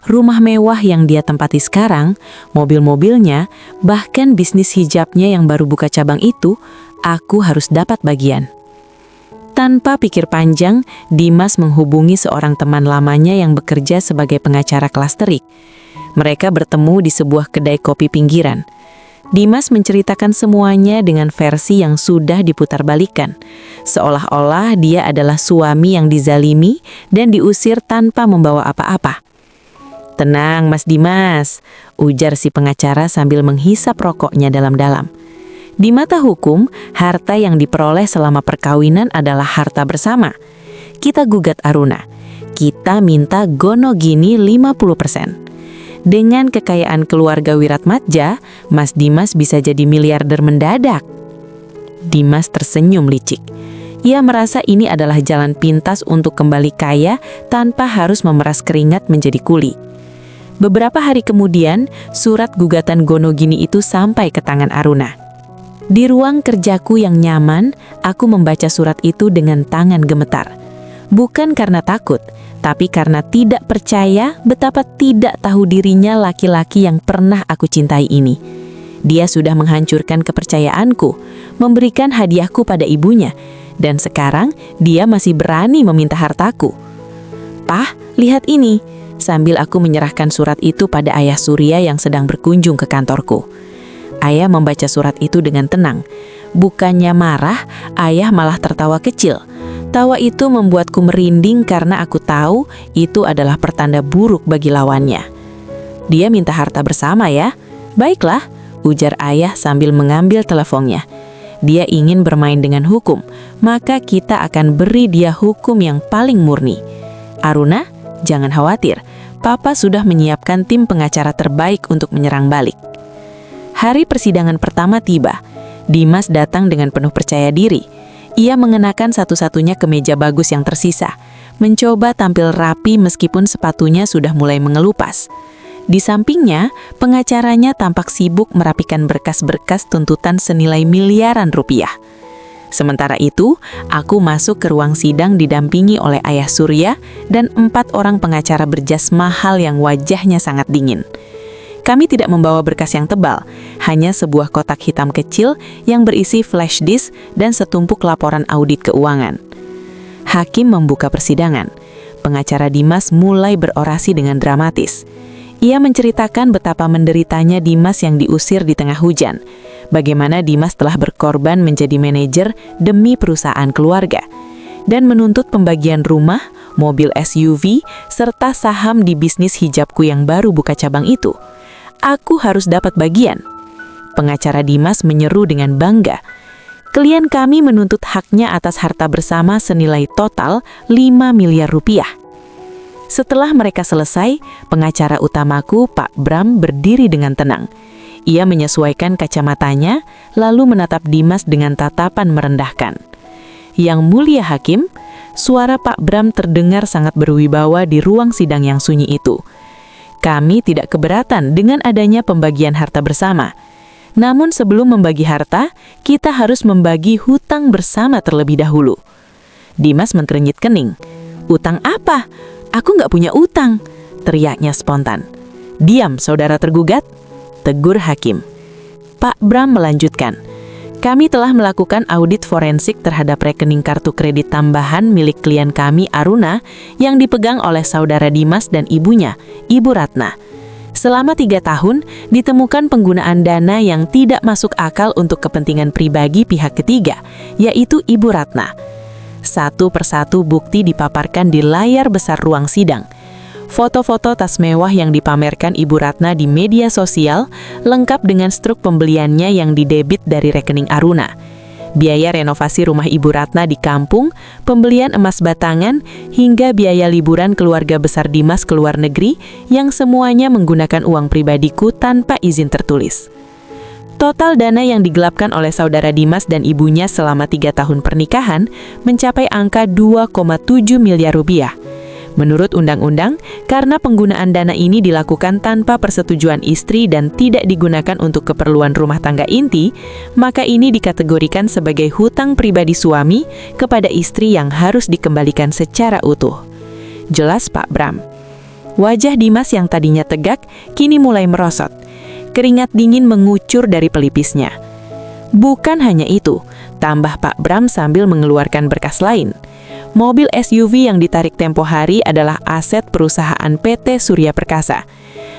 rumah mewah yang dia tempati sekarang, mobil-mobilnya, bahkan bisnis hijabnya yang baru buka cabang itu, aku harus dapat bagian. Tanpa pikir panjang, Dimas menghubungi seorang teman lamanya yang bekerja sebagai pengacara kelas terik. Mereka bertemu di sebuah kedai kopi pinggiran. Dimas menceritakan semuanya dengan versi yang sudah diputarbalikkan, seolah-olah dia adalah suami yang dizalimi dan diusir tanpa membawa apa-apa. "Tenang, Mas Dimas," ujar si pengacara sambil menghisap rokoknya dalam-dalam. Di mata hukum, harta yang diperoleh selama perkawinan adalah harta bersama. Kita gugat Aruna. Kita minta gonogini 50%. Dengan kekayaan keluarga Wiratmadja, Mas Dimas bisa jadi miliarder mendadak. Dimas tersenyum licik. Ia merasa ini adalah jalan pintas untuk kembali kaya tanpa harus memeras keringat menjadi kuli. Beberapa hari kemudian, surat gugatan gonogini itu sampai ke tangan Aruna. Di ruang kerjaku yang nyaman, aku membaca surat itu dengan tangan gemetar. Bukan karena takut, tapi karena tidak percaya betapa tidak tahu dirinya laki-laki yang pernah aku cintai ini. Dia sudah menghancurkan kepercayaanku, memberikan hadiahku pada ibunya, dan sekarang dia masih berani meminta hartaku. "Pah, lihat ini," sambil aku menyerahkan surat itu pada Ayah Surya yang sedang berkunjung ke kantorku. Ayah membaca surat itu dengan tenang. Bukannya marah, Ayah malah tertawa kecil. Tawa itu membuatku merinding karena aku tahu itu adalah pertanda buruk bagi lawannya. "Dia minta harta bersama ya?" "Baiklah," ujar Ayah sambil mengambil teleponnya. "Dia ingin bermain dengan hukum, maka kita akan beri dia hukum yang paling murni. Aruna, jangan khawatir, Papa sudah menyiapkan tim pengacara terbaik untuk menyerang balik." Hari persidangan pertama tiba. Dimas datang dengan penuh percaya diri. Ia mengenakan satu-satunya kemeja bagus yang tersisa, mencoba tampil rapi meskipun sepatunya sudah mulai mengelupas. Di sampingnya, pengacaranya tampak sibuk merapikan berkas-berkas tuntutan senilai miliaran rupiah. Sementara itu, aku masuk ke ruang sidang didampingi oleh Ayah Surya dan 4 orang pengacara berjas mahal yang wajahnya sangat dingin. Kami tidak membawa berkas yang tebal, hanya sebuah kotak hitam kecil yang berisi flash disk dan setumpuk laporan audit keuangan. Hakim membuka persidangan. Pengacara Dimas mulai berorasi dengan dramatis. Ia menceritakan betapa menderitanya Dimas yang diusir di tengah hujan, bagaimana Dimas telah berkorban menjadi manajer demi perusahaan keluarga, dan menuntut pembagian rumah, mobil SUV, serta saham di bisnis hijabku yang baru buka cabang itu. Aku harus dapat bagian. Pengacara Dimas menyeru dengan bangga. Klien kami menuntut haknya atas harta bersama senilai total 5 miliar rupiah. Setelah mereka selesai, pengacara utamaku, Pak Bram, berdiri dengan tenang. Ia menyesuaikan kacamatanya, lalu menatap Dimas dengan tatapan merendahkan. "Yang mulia hakim," suara Pak Bram terdengar sangat berwibawa di ruang sidang yang sunyi itu. "Kami tidak keberatan dengan adanya pembagian harta bersama. Namun sebelum membagi harta, kita harus membagi hutang bersama terlebih dahulu." Dimas menterenyit kening. "Utang apa? Aku nggak punya utang," teriaknya spontan. "Diam, saudara tergugat," tegur hakim. Pak Bram melanjutkan. "Kami telah melakukan audit forensik terhadap rekening kartu kredit tambahan milik klien kami Aruna yang dipegang oleh saudara Dimas dan ibunya, Ibu Ratna. Selama 3 tahun, ditemukan penggunaan dana yang tidak masuk akal untuk kepentingan pribadi pihak ketiga, yaitu Ibu Ratna. Satu persatu bukti dipaparkan di layar besar ruang sidang. Foto-foto tas mewah yang dipamerkan Ibu Ratna di media sosial, lengkap dengan struk pembeliannya yang didebit dari rekening Aruna. Biaya renovasi rumah Ibu Ratna di kampung, pembelian emas batangan, hingga biaya liburan keluarga besar Dimas ke luar negeri yang semuanya menggunakan uang pribadiku tanpa izin tertulis. Total dana yang digelapkan oleh saudara Dimas dan ibunya selama 3 tahun pernikahan mencapai angka 2,7 miliar rupiah. Menurut undang-undang, karena penggunaan dana ini dilakukan tanpa persetujuan istri dan tidak digunakan untuk keperluan rumah tangga inti, maka ini dikategorikan sebagai hutang pribadi suami kepada istri yang harus dikembalikan secara utuh. Jelas Pak Bram. Wajah Dimas yang tadinya tegak, kini mulai merosot. Keringat dingin mengucur dari pelipisnya. Bukan hanya itu, tambah Pak Bram sambil mengeluarkan berkas lain. Mobil SUV yang ditarik tempo hari adalah aset perusahaan PT Surya Perkasa.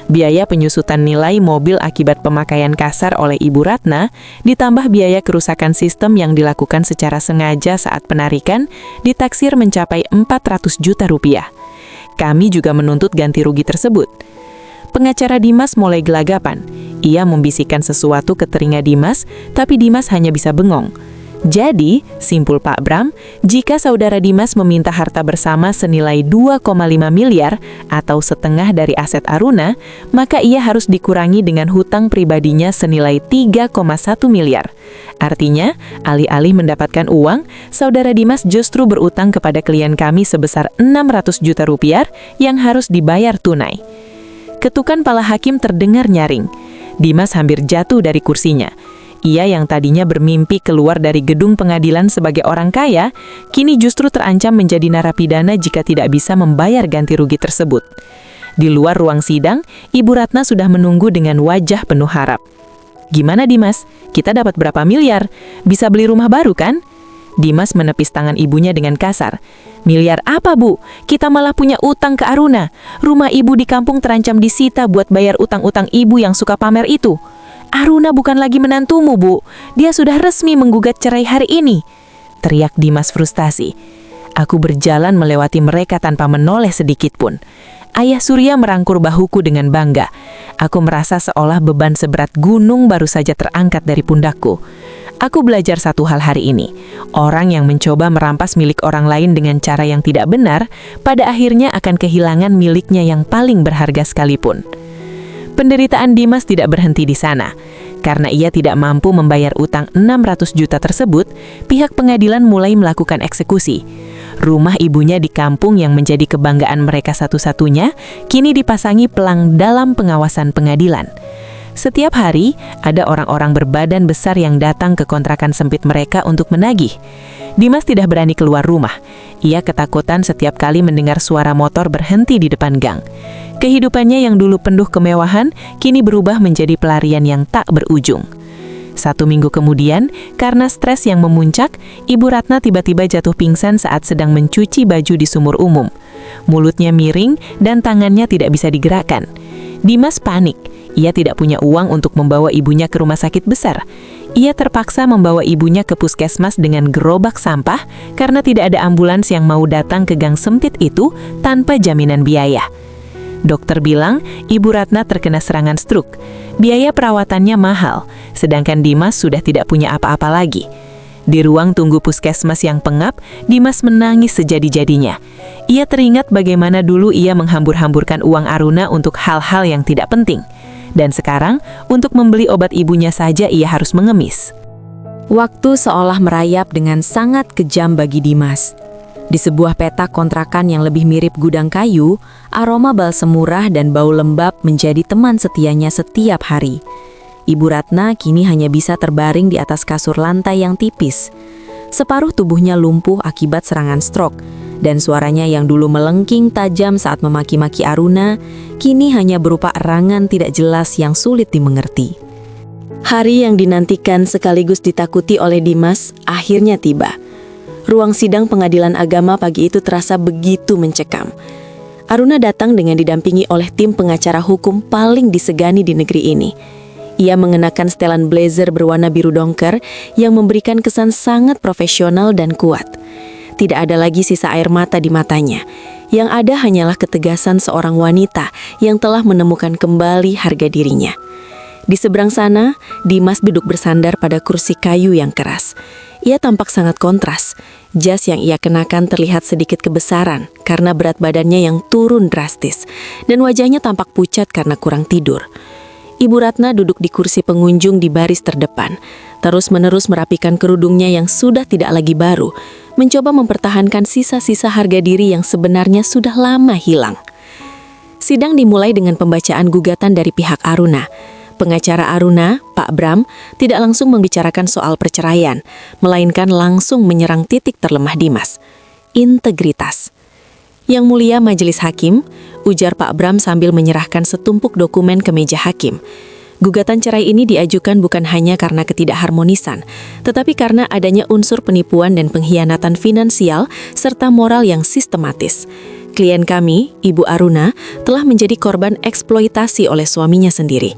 Biaya penyusutan nilai mobil akibat pemakaian kasar oleh Ibu Ratna, ditambah biaya kerusakan sistem yang dilakukan secara sengaja saat penarikan, ditaksir mencapai 400 juta rupiah. Kami juga menuntut ganti rugi tersebut. Pengacara Dimas mulai gelagapan. Ia membisikkan sesuatu ke telinga Dimas, tapi Dimas hanya bisa bengong. Jadi, simpul Pak Bram, jika saudara Dimas meminta harta bersama senilai 2,5 miliar atau setengah dari aset Aruna, maka ia harus dikurangi dengan hutang pribadinya senilai 3,1 miliar. Artinya, alih-alih mendapatkan uang, saudara Dimas justru berutang kepada klien kami sebesar 600 juta rupiah yang harus dibayar tunai. Ketukan pala hakim terdengar nyaring. Dimas hampir jatuh dari kursinya. Ia yang tadinya bermimpi keluar dari gedung pengadilan sebagai orang kaya, kini justru terancam menjadi narapidana jika tidak bisa membayar ganti rugi tersebut. Di luar ruang sidang, Ibu Ratna sudah menunggu dengan wajah penuh harap. "Gimana Dimas? Kita dapat berapa miliar? Bisa beli rumah baru kan?" Dimas menepis tangan ibunya dengan kasar. "Miliar apa, Bu? Kita malah punya utang ke Aruna. Rumah ibu di kampung terancam disita buat bayar utang-utang ibu yang suka pamer itu. Aruna bukan lagi menantumu, Bu. Dia sudah resmi menggugat cerai hari ini," teriak Dimas frustasi. Aku berjalan melewati mereka tanpa menoleh sedikit pun. Ayah Surya merangkul bahuku dengan bangga. Aku merasa seolah beban seberat gunung baru saja terangkat dari pundakku. Aku belajar satu hal hari ini. Orang yang mencoba merampas milik orang lain dengan cara yang tidak benar, pada akhirnya akan kehilangan miliknya yang paling berharga sekalipun. Penderitaan Dimas tidak berhenti di sana. Karena ia tidak mampu membayar utang 600 juta tersebut, pihak pengadilan mulai melakukan eksekusi. Rumah ibunya di kampung yang menjadi kebanggaan mereka satu-satunya, kini dipasangi pelang dalam pengawasan pengadilan. Setiap hari, ada orang-orang berbadan besar yang datang ke kontrakan sempit mereka untuk menagih. Dimas tidak berani keluar rumah. Ia ketakutan setiap kali mendengar suara motor berhenti di depan gang. Kehidupannya yang dulu penuh kemewahan, kini berubah menjadi pelarian yang tak berujung. 1 minggu kemudian, karena stres yang memuncak, Ibu Ratna tiba-tiba jatuh pingsan saat sedang mencuci baju di sumur umum. Mulutnya miring dan tangannya tidak bisa digerakkan. Dimas panik. Ia tidak punya uang untuk membawa ibunya ke rumah sakit besar. Ia terpaksa membawa ibunya ke puskesmas dengan gerobak sampah karena tidak ada ambulans yang mau datang ke gang sempit itu tanpa jaminan biaya. Dokter bilang Ibu Ratna terkena serangan stroke. Biaya perawatannya mahal, sedangkan Dimas sudah tidak punya apa-apa lagi. Di ruang tunggu puskesmas yang pengap, Dimas menangis sejadi-jadinya. Ia teringat bagaimana dulu ia menghambur-hamburkan uang Aruna untuk hal-hal yang tidak penting. Dan sekarang, untuk membeli obat ibunya saja ia harus mengemis. Waktu seolah merayap dengan sangat kejam bagi Dimas. Di sebuah petak kontrakan yang lebih mirip gudang kayu, aroma balsem murah dan bau lembab menjadi teman setianya setiap hari. Ibu Ratna kini hanya bisa terbaring di atas kasur lantai yang tipis. Separuh tubuhnya lumpuh akibat serangan stroke, dan suaranya yang dulu melengking tajam saat memaki-maki Aruna, kini hanya berupa erangan tidak jelas yang sulit dimengerti. Hari yang dinantikan sekaligus ditakuti oleh Dimas akhirnya tiba. Ruang sidang pengadilan agama pagi itu terasa begitu mencekam. Aruna datang dengan didampingi oleh tim pengacara hukum paling disegani di negeri ini. Ia mengenakan setelan blazer berwarna biru dongker yang memberikan kesan sangat profesional dan kuat. Tidak ada lagi sisa air mata di matanya. Yang ada hanyalah ketegasan seorang wanita yang telah menemukan kembali harga dirinya. Di seberang sana, Dimas duduk bersandar pada kursi kayu yang keras. Ia tampak sangat kontras. Jas yang ia kenakan terlihat sedikit kebesaran karena berat badannya yang turun drastis, dan wajahnya tampak pucat karena kurang tidur. Ibu Ratna duduk di kursi pengunjung di baris terdepan, terus-menerus merapikan kerudungnya yang sudah tidak lagi baru, mencoba mempertahankan sisa-sisa harga diri yang sebenarnya sudah lama hilang. Sidang dimulai dengan pembacaan gugatan dari pihak Aruna. Pengacara Aruna, Pak Bram, tidak langsung membicarakan soal perceraian, melainkan langsung menyerang titik terlemah Dimas, integritas. Yang mulia majelis hakim, ujar Pak Bram sambil menyerahkan setumpuk dokumen ke meja hakim. Gugatan cerai ini diajukan bukan hanya karena ketidakharmonisan, tetapi karena adanya unsur penipuan dan pengkhianatan finansial serta moral yang sistematis. Klien kami, Ibu Aruna, telah menjadi korban eksploitasi oleh suaminya sendiri.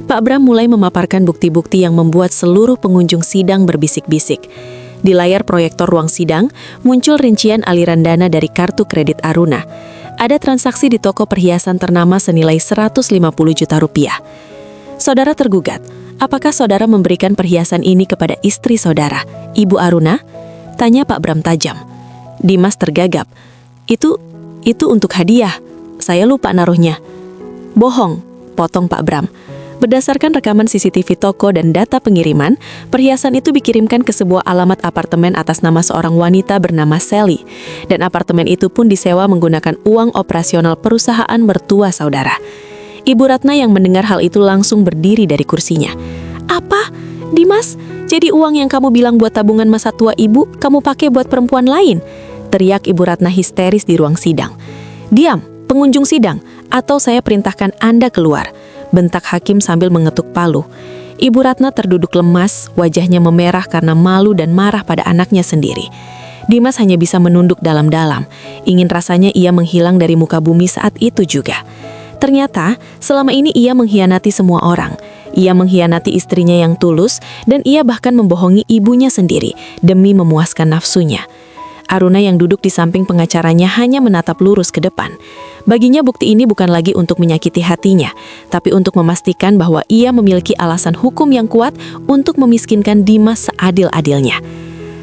Pak Bram mulai memaparkan bukti-bukti yang membuat seluruh pengunjung sidang berbisik-bisik. Di layar proyektor ruang sidang, muncul rincian aliran dana dari kartu kredit Aruna. Ada transaksi di toko perhiasan ternama senilai 150 juta rupiah. Saudara tergugat, apakah saudara memberikan perhiasan ini kepada istri saudara, Ibu Aruna? Tanya Pak Bram tajam. Dimas tergagap. Itu untuk hadiah. Saya lupa naruhnya. Bohong, potong Pak Bram. Berdasarkan rekaman CCTV toko dan data pengiriman, perhiasan itu dikirimkan ke sebuah alamat apartemen atas nama seorang wanita bernama Sally. Dan apartemen itu pun disewa menggunakan uang operasional perusahaan mertua saudara. Ibu Ratna yang mendengar hal itu langsung berdiri dari kursinya. Apa? Dimas, jadi uang yang kamu bilang buat tabungan masa tua ibu, kamu pakai buat perempuan lain? Teriak Ibu Ratna histeris di ruang sidang. Diam, pengunjung sidang, atau saya perintahkan Anda keluar. Bentak hakim sambil mengetuk palu. Ibu Ratna terduduk lemas, wajahnya memerah karena malu dan marah pada anaknya sendiri. Dimas hanya bisa menunduk dalam-dalam. Ingin rasanya ia menghilang dari muka bumi saat itu juga. Ternyata, selama ini ia mengkhianati semua orang. Ia mengkhianati istrinya yang tulus, dan ia bahkan membohongi ibunya sendiri demi memuaskan nafsunya. Aruna yang duduk di samping pengacaranya hanya menatap lurus ke depan. Baginya bukti ini bukan lagi untuk menyakiti hatinya, tapi untuk memastikan bahwa ia memiliki alasan hukum yang kuat untuk memiskinkan Dimas seadil-adilnya.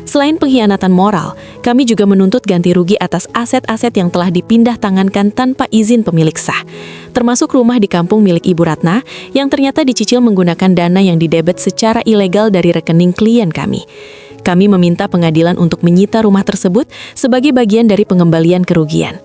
Selain pengkhianatan moral, kami juga menuntut ganti rugi atas aset-aset yang telah dipindah tangankan tanpa izin pemilik sah, termasuk rumah di kampung milik Ibu Ratna yang ternyata dicicil menggunakan dana yang didebet secara ilegal dari rekening klien kami. Kami meminta pengadilan untuk menyita rumah tersebut sebagai bagian dari pengembalian kerugian.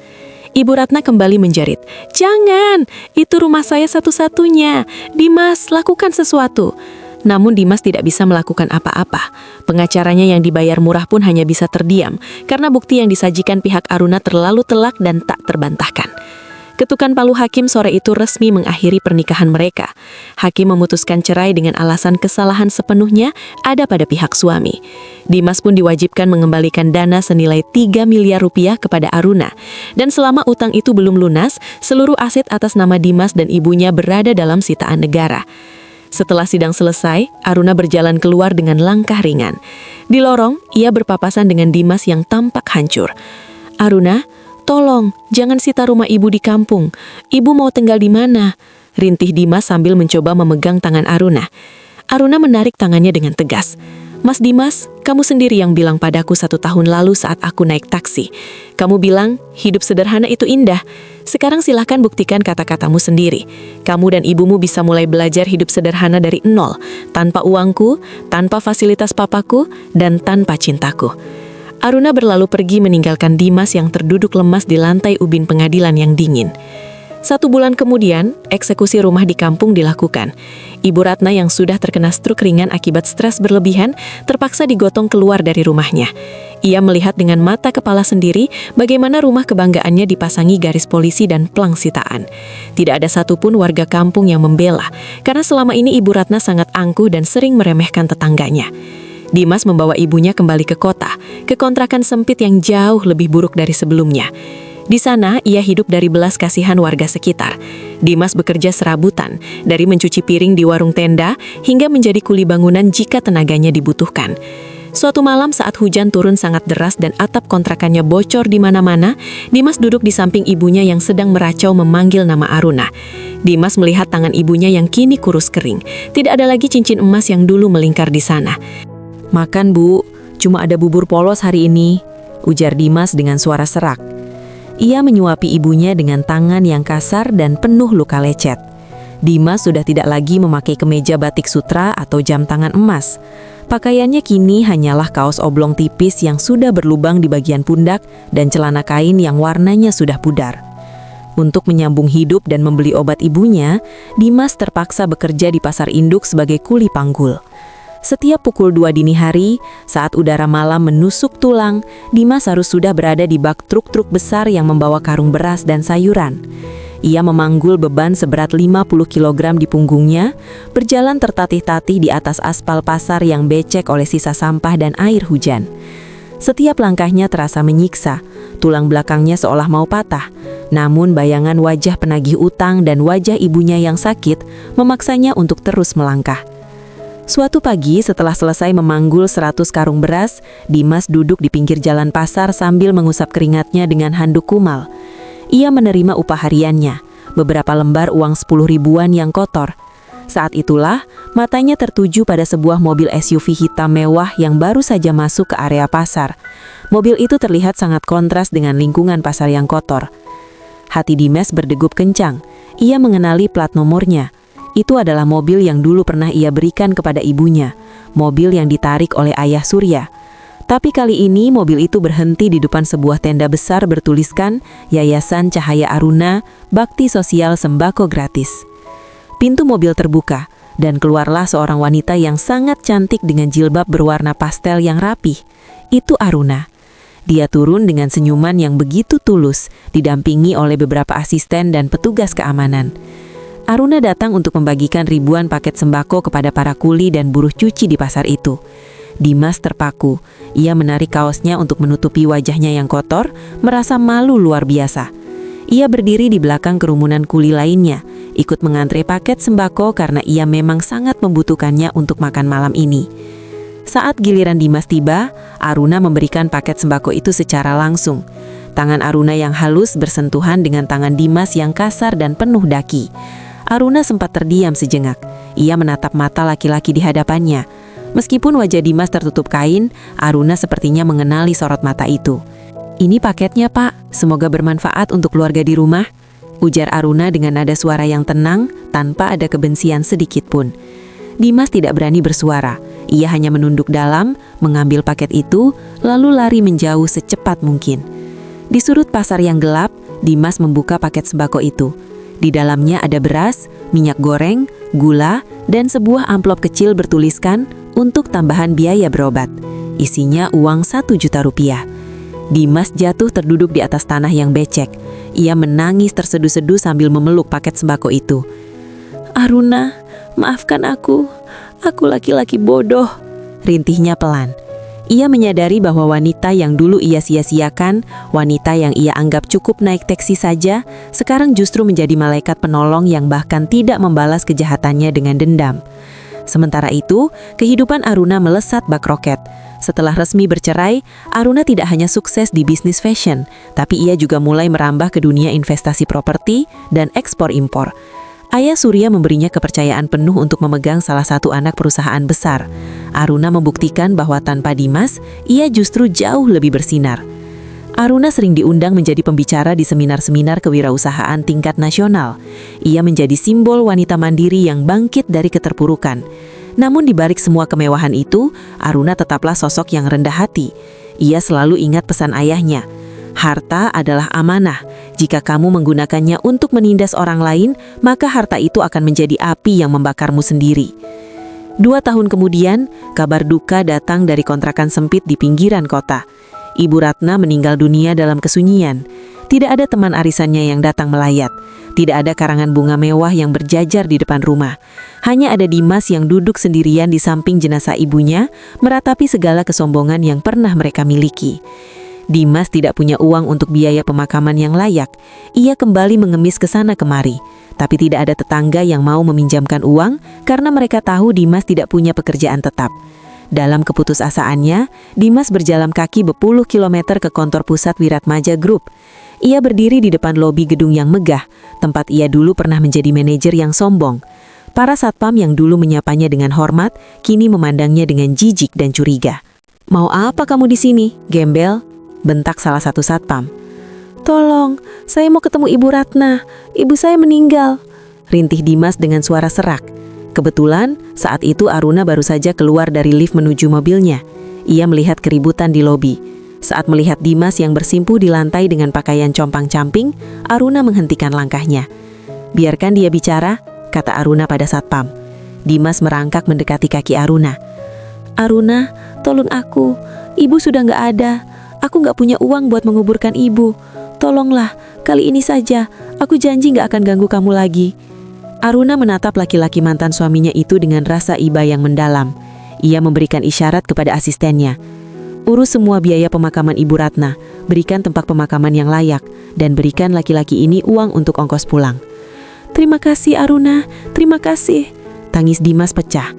Ibu Ratna kembali menjerit, "Jangan, itu rumah saya satu-satunya. Dimas, lakukan sesuatu." Namun Dimas tidak bisa melakukan apa-apa. Pengacaranya yang dibayar murah pun hanya bisa terdiam, karena bukti yang disajikan pihak Aruna terlalu telak dan tak terbantahkan. Ketukan palu hakim sore itu resmi mengakhiri pernikahan mereka. Hakim memutuskan cerai dengan alasan kesalahan sepenuhnya ada pada pihak suami. Dimas pun diwajibkan mengembalikan dana senilai 3 miliar rupiah kepada Aruna. Dan selama utang itu belum lunas, seluruh aset atas nama Dimas dan ibunya berada dalam sitaan negara. Setelah sidang selesai, Aruna berjalan keluar dengan langkah ringan. Di lorong, ia berpapasan dengan Dimas yang tampak hancur. "Aruna, tolong, jangan sita rumah ibu di kampung. Ibu mau tinggal di mana?" Rintih Dimas sambil mencoba memegang tangan Aruna. Aruna menarik tangannya dengan tegas. "Mas Dimas, kamu sendiri yang bilang padaku 1 tahun lalu saat aku naik taksi. Kamu bilang, hidup sederhana itu indah. Sekarang silahkan buktikan kata-katamu sendiri. Kamu dan ibumu bisa mulai belajar hidup sederhana dari nol, tanpa uangku, tanpa fasilitas papaku, dan tanpa cintaku." Aruna berlalu pergi meninggalkan Dimas yang terduduk lemas di lantai ubin pengadilan yang dingin. 1 bulan kemudian, eksekusi rumah di kampung dilakukan. Ibu Ratna yang sudah terkena stroke ringan akibat stres berlebihan terpaksa digotong keluar dari rumahnya. Ia melihat dengan mata kepala sendiri bagaimana rumah kebanggaannya dipasangi garis polisi dan plang sitaan. Tidak ada satupun warga kampung yang membela, karena selama ini Ibu Ratna sangat angkuh dan sering meremehkan tetangganya. Dimas membawa ibunya kembali ke kota, ke kontrakan sempit yang jauh lebih buruk dari sebelumnya. Di sana, ia hidup dari belas kasihan warga sekitar. Dimas bekerja serabutan, dari mencuci piring di warung tenda hingga menjadi kuli bangunan jika tenaganya dibutuhkan. Suatu malam saat hujan turun sangat deras dan atap kontrakannya bocor di mana-mana, Dimas duduk di samping ibunya yang sedang meracau memanggil nama Aruna. Dimas melihat tangan ibunya yang kini kurus kering. Tidak ada lagi cincin emas yang dulu melingkar di sana. "Makan, Bu, cuma ada bubur polos hari ini," ujar Dimas dengan suara serak. Ia menyuapi ibunya dengan tangan yang kasar dan penuh luka lecet. Dimas sudah tidak lagi memakai kemeja batik sutra atau jam tangan emas. Pakaiannya kini hanyalah kaos oblong tipis yang sudah berlubang di bagian pundak dan celana kain yang warnanya sudah pudar. Untuk menyambung hidup dan membeli obat ibunya, Dimas terpaksa bekerja di pasar induk sebagai kuli panggul. Setiap pukul 2 dini hari, saat udara malam menusuk tulang, Dimas harus sudah berada di bak truk-truk besar yang membawa karung beras dan sayuran. Ia memanggul beban seberat 50 kg di punggungnya, berjalan tertatih-tatih di atas aspal pasar yang becek oleh sisa sampah dan air hujan. Setiap langkahnya terasa menyiksa, tulang belakangnya seolah mau patah. Namun bayangan wajah penagih utang dan wajah ibunya yang sakit memaksanya untuk terus melangkah. Suatu pagi setelah selesai memanggul 100 karung beras, Dimas duduk di pinggir jalan pasar sambil mengusap keringatnya dengan handuk kumal. Ia menerima upah hariannya, beberapa lembar uang 10 ribuan yang kotor. Saat itulah, matanya tertuju pada sebuah mobil SUV hitam mewah yang baru saja masuk ke area pasar. Mobil itu terlihat sangat kontras dengan lingkungan pasar yang kotor. Hati Dimas berdegup kencang. Ia mengenali plat nomornya. Itu adalah mobil yang dulu pernah ia berikan kepada ibunya, mobil yang ditarik oleh ayah Surya. Tapi kali ini mobil itu berhenti di depan sebuah tenda besar bertuliskan Yayasan Cahaya Aruna, Bakti Sosial Sembako Gratis. Pintu mobil terbuka, dan keluarlah seorang wanita yang sangat cantik dengan jilbab berwarna pastel yang rapih. Itu Aruna. Dia turun dengan senyuman yang begitu tulus, didampingi oleh beberapa asisten dan petugas keamanan. Aruna datang untuk membagikan ribuan paket sembako kepada para kuli dan buruh cuci di pasar itu. Dimas terpaku. Ia menarik kaosnya untuk menutupi wajahnya yang kotor, merasa malu luar biasa. Ia berdiri di belakang kerumunan kuli lainnya, ikut mengantre paket sembako karena ia memang sangat membutuhkannya untuk makan malam ini. Saat giliran Dimas tiba, Aruna memberikan paket sembako itu secara langsung. Tangan Aruna yang halus bersentuhan dengan tangan Dimas yang kasar dan penuh daki. Aruna sempat terdiam sejenak. Ia menatap mata laki-laki di hadapannya. Meskipun wajah Dimas tertutup kain, Aruna sepertinya mengenali sorot mata itu. "Ini paketnya, Pak. Semoga bermanfaat untuk keluarga di rumah," ujar Aruna dengan nada suara yang tenang, tanpa ada kebencian sedikit pun. Dimas tidak berani bersuara. Ia hanya menunduk dalam, mengambil paket itu, lalu lari menjauh secepat mungkin. Di sudut pasar yang gelap, Dimas membuka paket sembako itu. Di dalamnya ada beras, minyak goreng, gula, dan sebuah amplop kecil bertuliskan untuk tambahan biaya berobat. Isinya uang 1 juta rupiah. Dimas jatuh terduduk di atas tanah yang becek. Ia menangis terseduh-seduh sambil memeluk paket sembako itu. "Aruna, maafkan aku. Aku laki-laki bodoh," rintihnya pelan. Ia menyadari bahwa wanita yang dulu ia sia-siakan, wanita yang ia anggap cukup naik taksi saja, sekarang justru menjadi malaikat penolong yang bahkan tidak membalas kejahatannya dengan dendam. Sementara itu, kehidupan Aruna melesat bak roket. Setelah resmi bercerai, Aruna tidak hanya sukses di bisnis fashion, tapi ia juga mulai merambah ke dunia investasi properti dan ekspor-impor. Ayah Surya memberinya kepercayaan penuh untuk memegang salah satu anak perusahaan besar. Aruna membuktikan bahwa tanpa Dimas, ia justru jauh lebih bersinar. Aruna sering diundang menjadi pembicara di seminar-seminar kewirausahaan tingkat nasional. Ia menjadi simbol wanita mandiri yang bangkit dari keterpurukan. Namun di balik semua kemewahan itu, Aruna tetaplah sosok yang rendah hati. Ia selalu ingat pesan ayahnya, "Harta adalah amanah. Jika kamu menggunakannya untuk menindas orang lain, maka harta itu akan menjadi api yang membakarmu sendiri." 2 tahun kemudian, kabar duka datang dari kontrakan sempit di pinggiran kota. Ibu Ratna meninggal dunia dalam kesunyian. Tidak ada teman arisannya yang datang melayat. Tidak ada karangan bunga mewah yang berjajar di depan rumah. Hanya ada Dimas yang duduk sendirian di samping jenazah ibunya, meratapi segala kesombongan yang pernah mereka miliki. Dimas tidak punya uang untuk biaya pemakaman yang layak. Ia kembali mengemis ke sana kemari. Tapi tidak ada tetangga yang mau meminjamkan uang karena mereka tahu Dimas tidak punya pekerjaan tetap. Dalam keputusasaannya, Dimas berjalan kaki berpuluh kilometer ke kantor pusat Wiratmaja Group. Ia berdiri di depan lobi gedung yang megah, tempat ia dulu pernah menjadi manajer yang sombong. Para satpam yang dulu menyapanya dengan hormat, kini memandangnya dengan jijik dan curiga. "Mau apa kamu di sini, gembel?" bentak salah satu satpam. "Tolong, saya mau ketemu Ibu Ratna. Ibu saya meninggal," rintih Dimas dengan suara serak. Kebetulan, saat itu Aruna baru saja keluar dari lift menuju mobilnya. Ia melihat keributan di lobi. Saat melihat Dimas yang bersimpuh di lantai dengan pakaian compang-camping, Aruna menghentikan langkahnya. "Biarkan dia bicara," kata Aruna pada satpam. Dimas merangkak mendekati kaki Aruna. "Aruna, tolong aku. Ibu sudah nggak ada. Aku nggak punya uang buat menguburkan ibu. Tolonglah, kali ini saja. Aku janji nggak akan ganggu kamu lagi." Aruna menatap laki-laki mantan suaminya itu dengan rasa iba yang mendalam. Ia memberikan isyarat kepada asistennya. "Urus semua biaya pemakaman Ibu Ratna, berikan tempat pemakaman yang layak, dan berikan laki-laki ini uang untuk ongkos pulang." "Terima kasih Aruna, terima kasih," tangis Dimas pecah.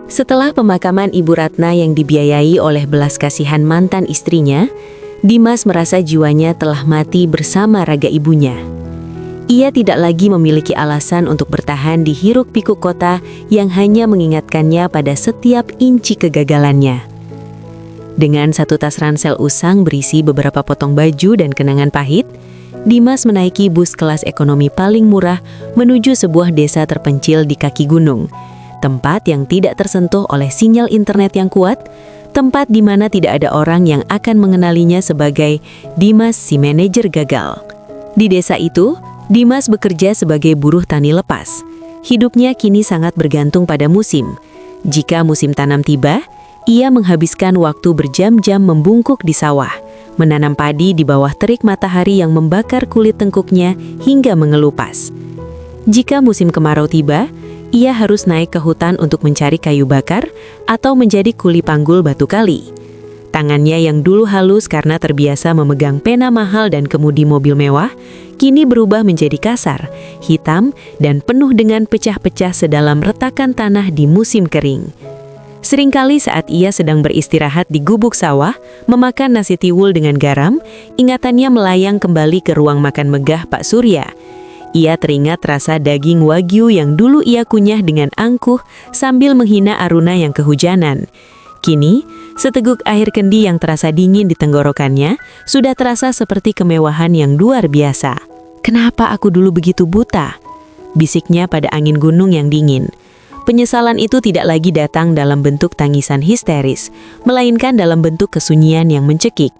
Setelah pemakaman Ibu Ratna yang dibiayai oleh belas kasihan mantan istrinya, Dimas merasa jiwanya telah mati bersama raga ibunya. Ia tidak lagi memiliki alasan untuk bertahan di hiruk-pikuk kota yang hanya mengingatkannya pada setiap inci kegagalannya. Dengan satu tas ransel usang berisi beberapa potong baju dan kenangan pahit, Dimas menaiki bus kelas ekonomi paling murah menuju sebuah desa terpencil di kaki gunung, tempat yang tidak tersentuh oleh sinyal internet yang kuat, tempat di mana tidak ada orang yang akan mengenalinya sebagai Dimas si manajer gagal. Di desa itu, Dimas bekerja sebagai buruh tani lepas. Hidupnya kini sangat bergantung pada musim. Jika musim tanam tiba, ia menghabiskan waktu berjam-jam membungkuk di sawah, menanam padi di bawah terik matahari yang membakar kulit tengkuknya hingga mengelupas. Jika musim kemarau tiba, ia harus naik ke hutan untuk mencari kayu bakar atau menjadi kuli panggul batu kali. Tangannya yang dulu halus karena terbiasa memegang pena mahal dan kemudi mobil mewah, kini berubah menjadi kasar, hitam, dan penuh dengan pecah-pecah sedalam retakan tanah di musim kering. Seringkali saat ia sedang beristirahat di gubuk sawah, memakan nasi tiwul dengan garam, ingatannya melayang kembali ke ruang makan megah Pak Surya. Ia teringat rasa daging wagyu yang dulu ia kunyah dengan angkuh sambil menghina Aruna yang kehujanan. Kini, seteguk air kendi yang terasa dingin di tenggorokannya sudah terasa seperti kemewahan yang luar biasa. "Kenapa aku dulu begitu buta?" bisiknya pada angin gunung yang dingin. Penyesalan itu tidak lagi datang dalam bentuk tangisan histeris, melainkan dalam bentuk kesunyian yang mencekik.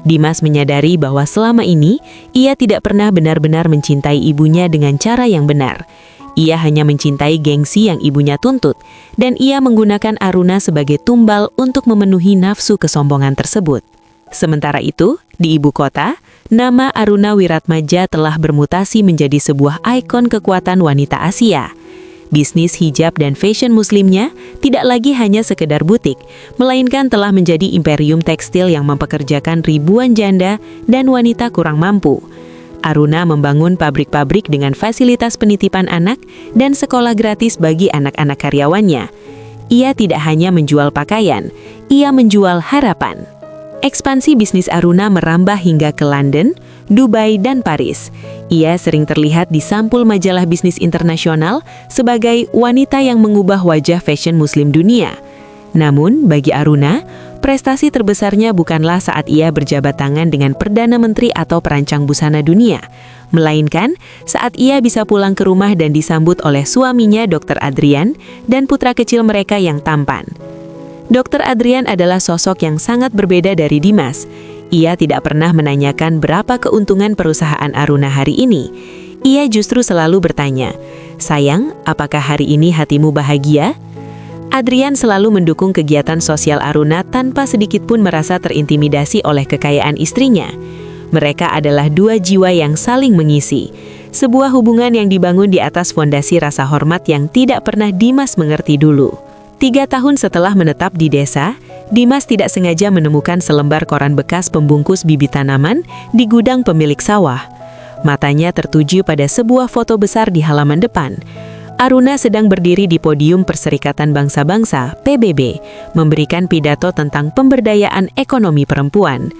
Dimas menyadari bahwa selama ini ia tidak pernah benar-benar mencintai ibunya dengan cara yang benar. Ia hanya mencintai gengsi yang ibunya tuntut, dan ia menggunakan Aruna sebagai tumbal untuk memenuhi nafsu kesombongan tersebut. Sementara itu, di ibu kota, nama Aruna Wiratmadja telah bermutasi menjadi sebuah ikon kekuatan wanita Asia. Bisnis hijab dan fashion muslimnya tidak lagi hanya sekedar butik, melainkan telah menjadi imperium tekstil yang mempekerjakan ribuan janda dan wanita kurang mampu. Aruna membangun pabrik-pabrik dengan fasilitas penitipan anak dan sekolah gratis bagi anak-anak karyawannya. Ia tidak hanya menjual pakaian, ia menjual harapan. Ekspansi bisnis Aruna merambah hingga ke London, Dubai, dan Paris. Ia sering terlihat di sampul majalah bisnis internasional sebagai wanita yang mengubah wajah fashion muslim dunia. Namun, bagi Aruna, prestasi terbesarnya bukanlah saat ia berjabat tangan dengan Perdana Menteri atau perancang busana dunia, melainkan saat ia bisa pulang ke rumah dan disambut oleh suaminya Dr. Adrian dan putra kecil mereka yang tampan. Dr. Adrian adalah sosok yang sangat berbeda dari Dimas. Ia tidak pernah menanyakan berapa keuntungan perusahaan Aruna hari ini. Ia justru selalu bertanya, "Sayang, apakah hari ini hatimu bahagia?" Adrian selalu mendukung kegiatan sosial Aruna tanpa sedikit pun merasa terintimidasi oleh kekayaan istrinya. Mereka adalah dua jiwa yang saling mengisi. Sebuah hubungan yang dibangun di atas fondasi rasa hormat yang tidak pernah Dimas mengerti dulu. 3 tahun setelah menetap di desa, Dimas tidak sengaja menemukan selembar koran bekas pembungkus bibit tanaman di gudang pemilik sawah. Matanya tertuju pada sebuah foto besar di halaman depan. Aruna sedang berdiri di podium Perserikatan Bangsa-Bangsa (PBB), memberikan pidato tentang pemberdayaan ekonomi perempuan.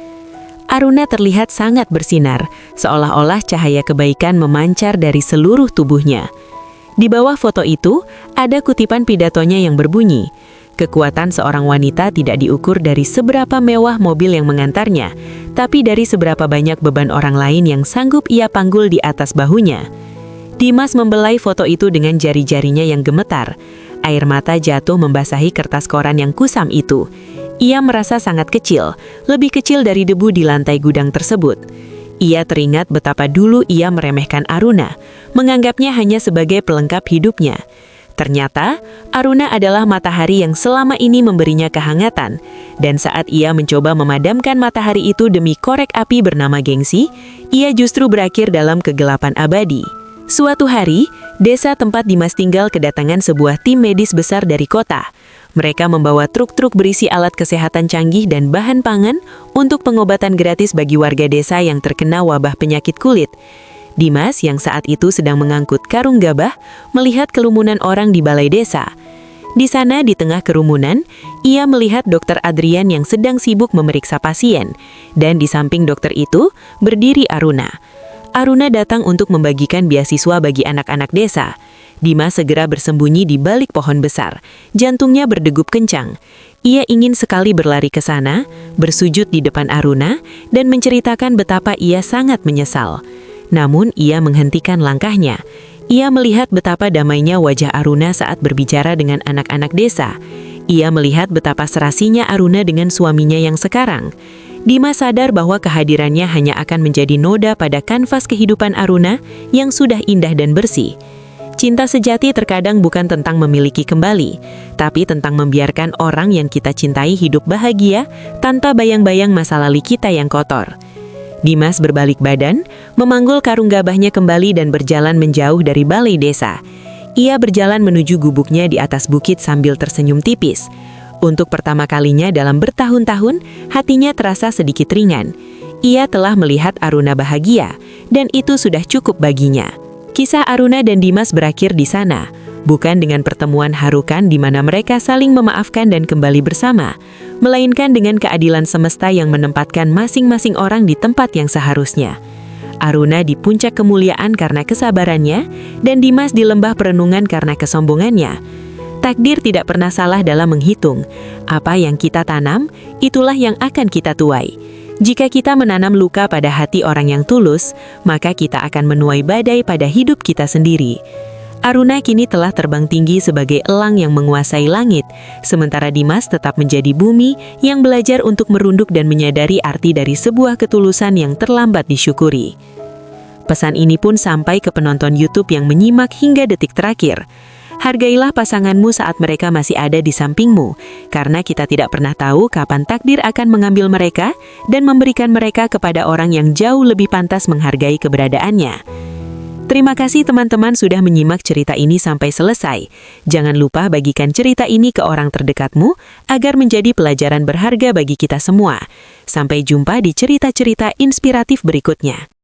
Aruna terlihat sangat bersinar, seolah-olah cahaya kebaikan memancar dari seluruh tubuhnya. Di bawah foto itu, ada kutipan pidatonya yang berbunyi, "Kekuatan seorang wanita tidak diukur dari seberapa mewah mobil yang mengantarnya, tapi dari seberapa banyak beban orang lain yang sanggup ia panggul di atas bahunya." Dimas membelai foto itu dengan jari-jarinya yang gemetar. Air mata jatuh membasahi kertas koran yang kusam itu. Ia merasa sangat kecil, lebih kecil dari debu di lantai gudang tersebut. Ia teringat betapa dulu ia meremehkan Aruna, menganggapnya hanya sebagai pelengkap hidupnya. Ternyata, Aruna adalah matahari yang selama ini memberinya kehangatan, dan saat ia mencoba memadamkan matahari itu demi korek api bernama gengsi, ia justru berakhir dalam kegelapan abadi. Suatu hari, desa tempat Dimas tinggal kedatangan sebuah tim medis besar dari kota. Mereka membawa truk-truk berisi alat kesehatan canggih dan bahan pangan untuk pengobatan gratis bagi warga desa yang terkena wabah penyakit kulit. Dimas yang saat itu sedang mengangkut karung gabah, melihat kerumunan orang di balai desa. Di sana, di tengah kerumunan, ia melihat Dokter Adrian yang sedang sibuk memeriksa pasien. Dan di samping dokter itu, berdiri Aruna. Aruna datang untuk membagikan beasiswa bagi anak-anak desa. Dimas segera bersembunyi di balik pohon besar. Jantungnya berdegup kencang. Ia ingin sekali berlari ke sana, bersujud di depan Aruna, dan menceritakan betapa ia sangat menyesal. Namun ia menghentikan langkahnya. Ia melihat betapa damainya wajah Aruna saat berbicara dengan anak-anak desa. Ia melihat betapa serasinya Aruna dengan suaminya yang sekarang. Dimas sadar bahwa kehadirannya hanya akan menjadi noda pada kanvas kehidupan Aruna yang sudah indah dan bersih. Cinta sejati terkadang bukan tentang memiliki kembali, tapi tentang membiarkan orang yang kita cintai hidup bahagia tanpa bayang-bayang masa lalu kita yang kotor. Dimas berbalik badan, memanggul karung gabahnya kembali dan berjalan menjauh dari balai desa. Ia berjalan menuju gubuknya di atas bukit sambil tersenyum tipis. Untuk pertama kalinya dalam bertahun-tahun, hatinya terasa sedikit ringan. Ia telah melihat Aruna bahagia, dan itu sudah cukup baginya. Kisah Aruna dan Dimas berakhir di sana, bukan dengan pertemuan harukan di mana mereka saling memaafkan dan kembali bersama, melainkan dengan keadilan semesta yang menempatkan masing-masing orang di tempat yang seharusnya. Aruna di puncak kemuliaan karena kesabarannya, dan Dimas di lembah perenungan karena kesombongannya. Takdir tidak pernah salah dalam menghitung. Apa yang kita tanam, itulah yang akan kita tuai. Jika kita menanam luka pada hati orang yang tulus, maka kita akan menuai badai pada hidup kita sendiri. Aruna kini telah terbang tinggi sebagai elang yang menguasai langit, sementara Dimas tetap menjadi bumi yang belajar untuk merunduk dan menyadari arti dari sebuah ketulusan yang terlambat disyukuri. Pesan ini pun sampai ke penonton YouTube yang menyimak hingga detik terakhir. Hargailah pasanganmu saat mereka masih ada di sampingmu, karena kita tidak pernah tahu kapan takdir akan mengambil mereka dan memberikan mereka kepada orang yang jauh lebih pantas menghargai keberadaannya. Terima kasih teman-teman sudah menyimak cerita ini sampai selesai. Jangan lupa bagikan cerita ini ke orang terdekatmu agar menjadi pelajaran berharga bagi kita semua. Sampai jumpa di cerita-cerita inspiratif berikutnya.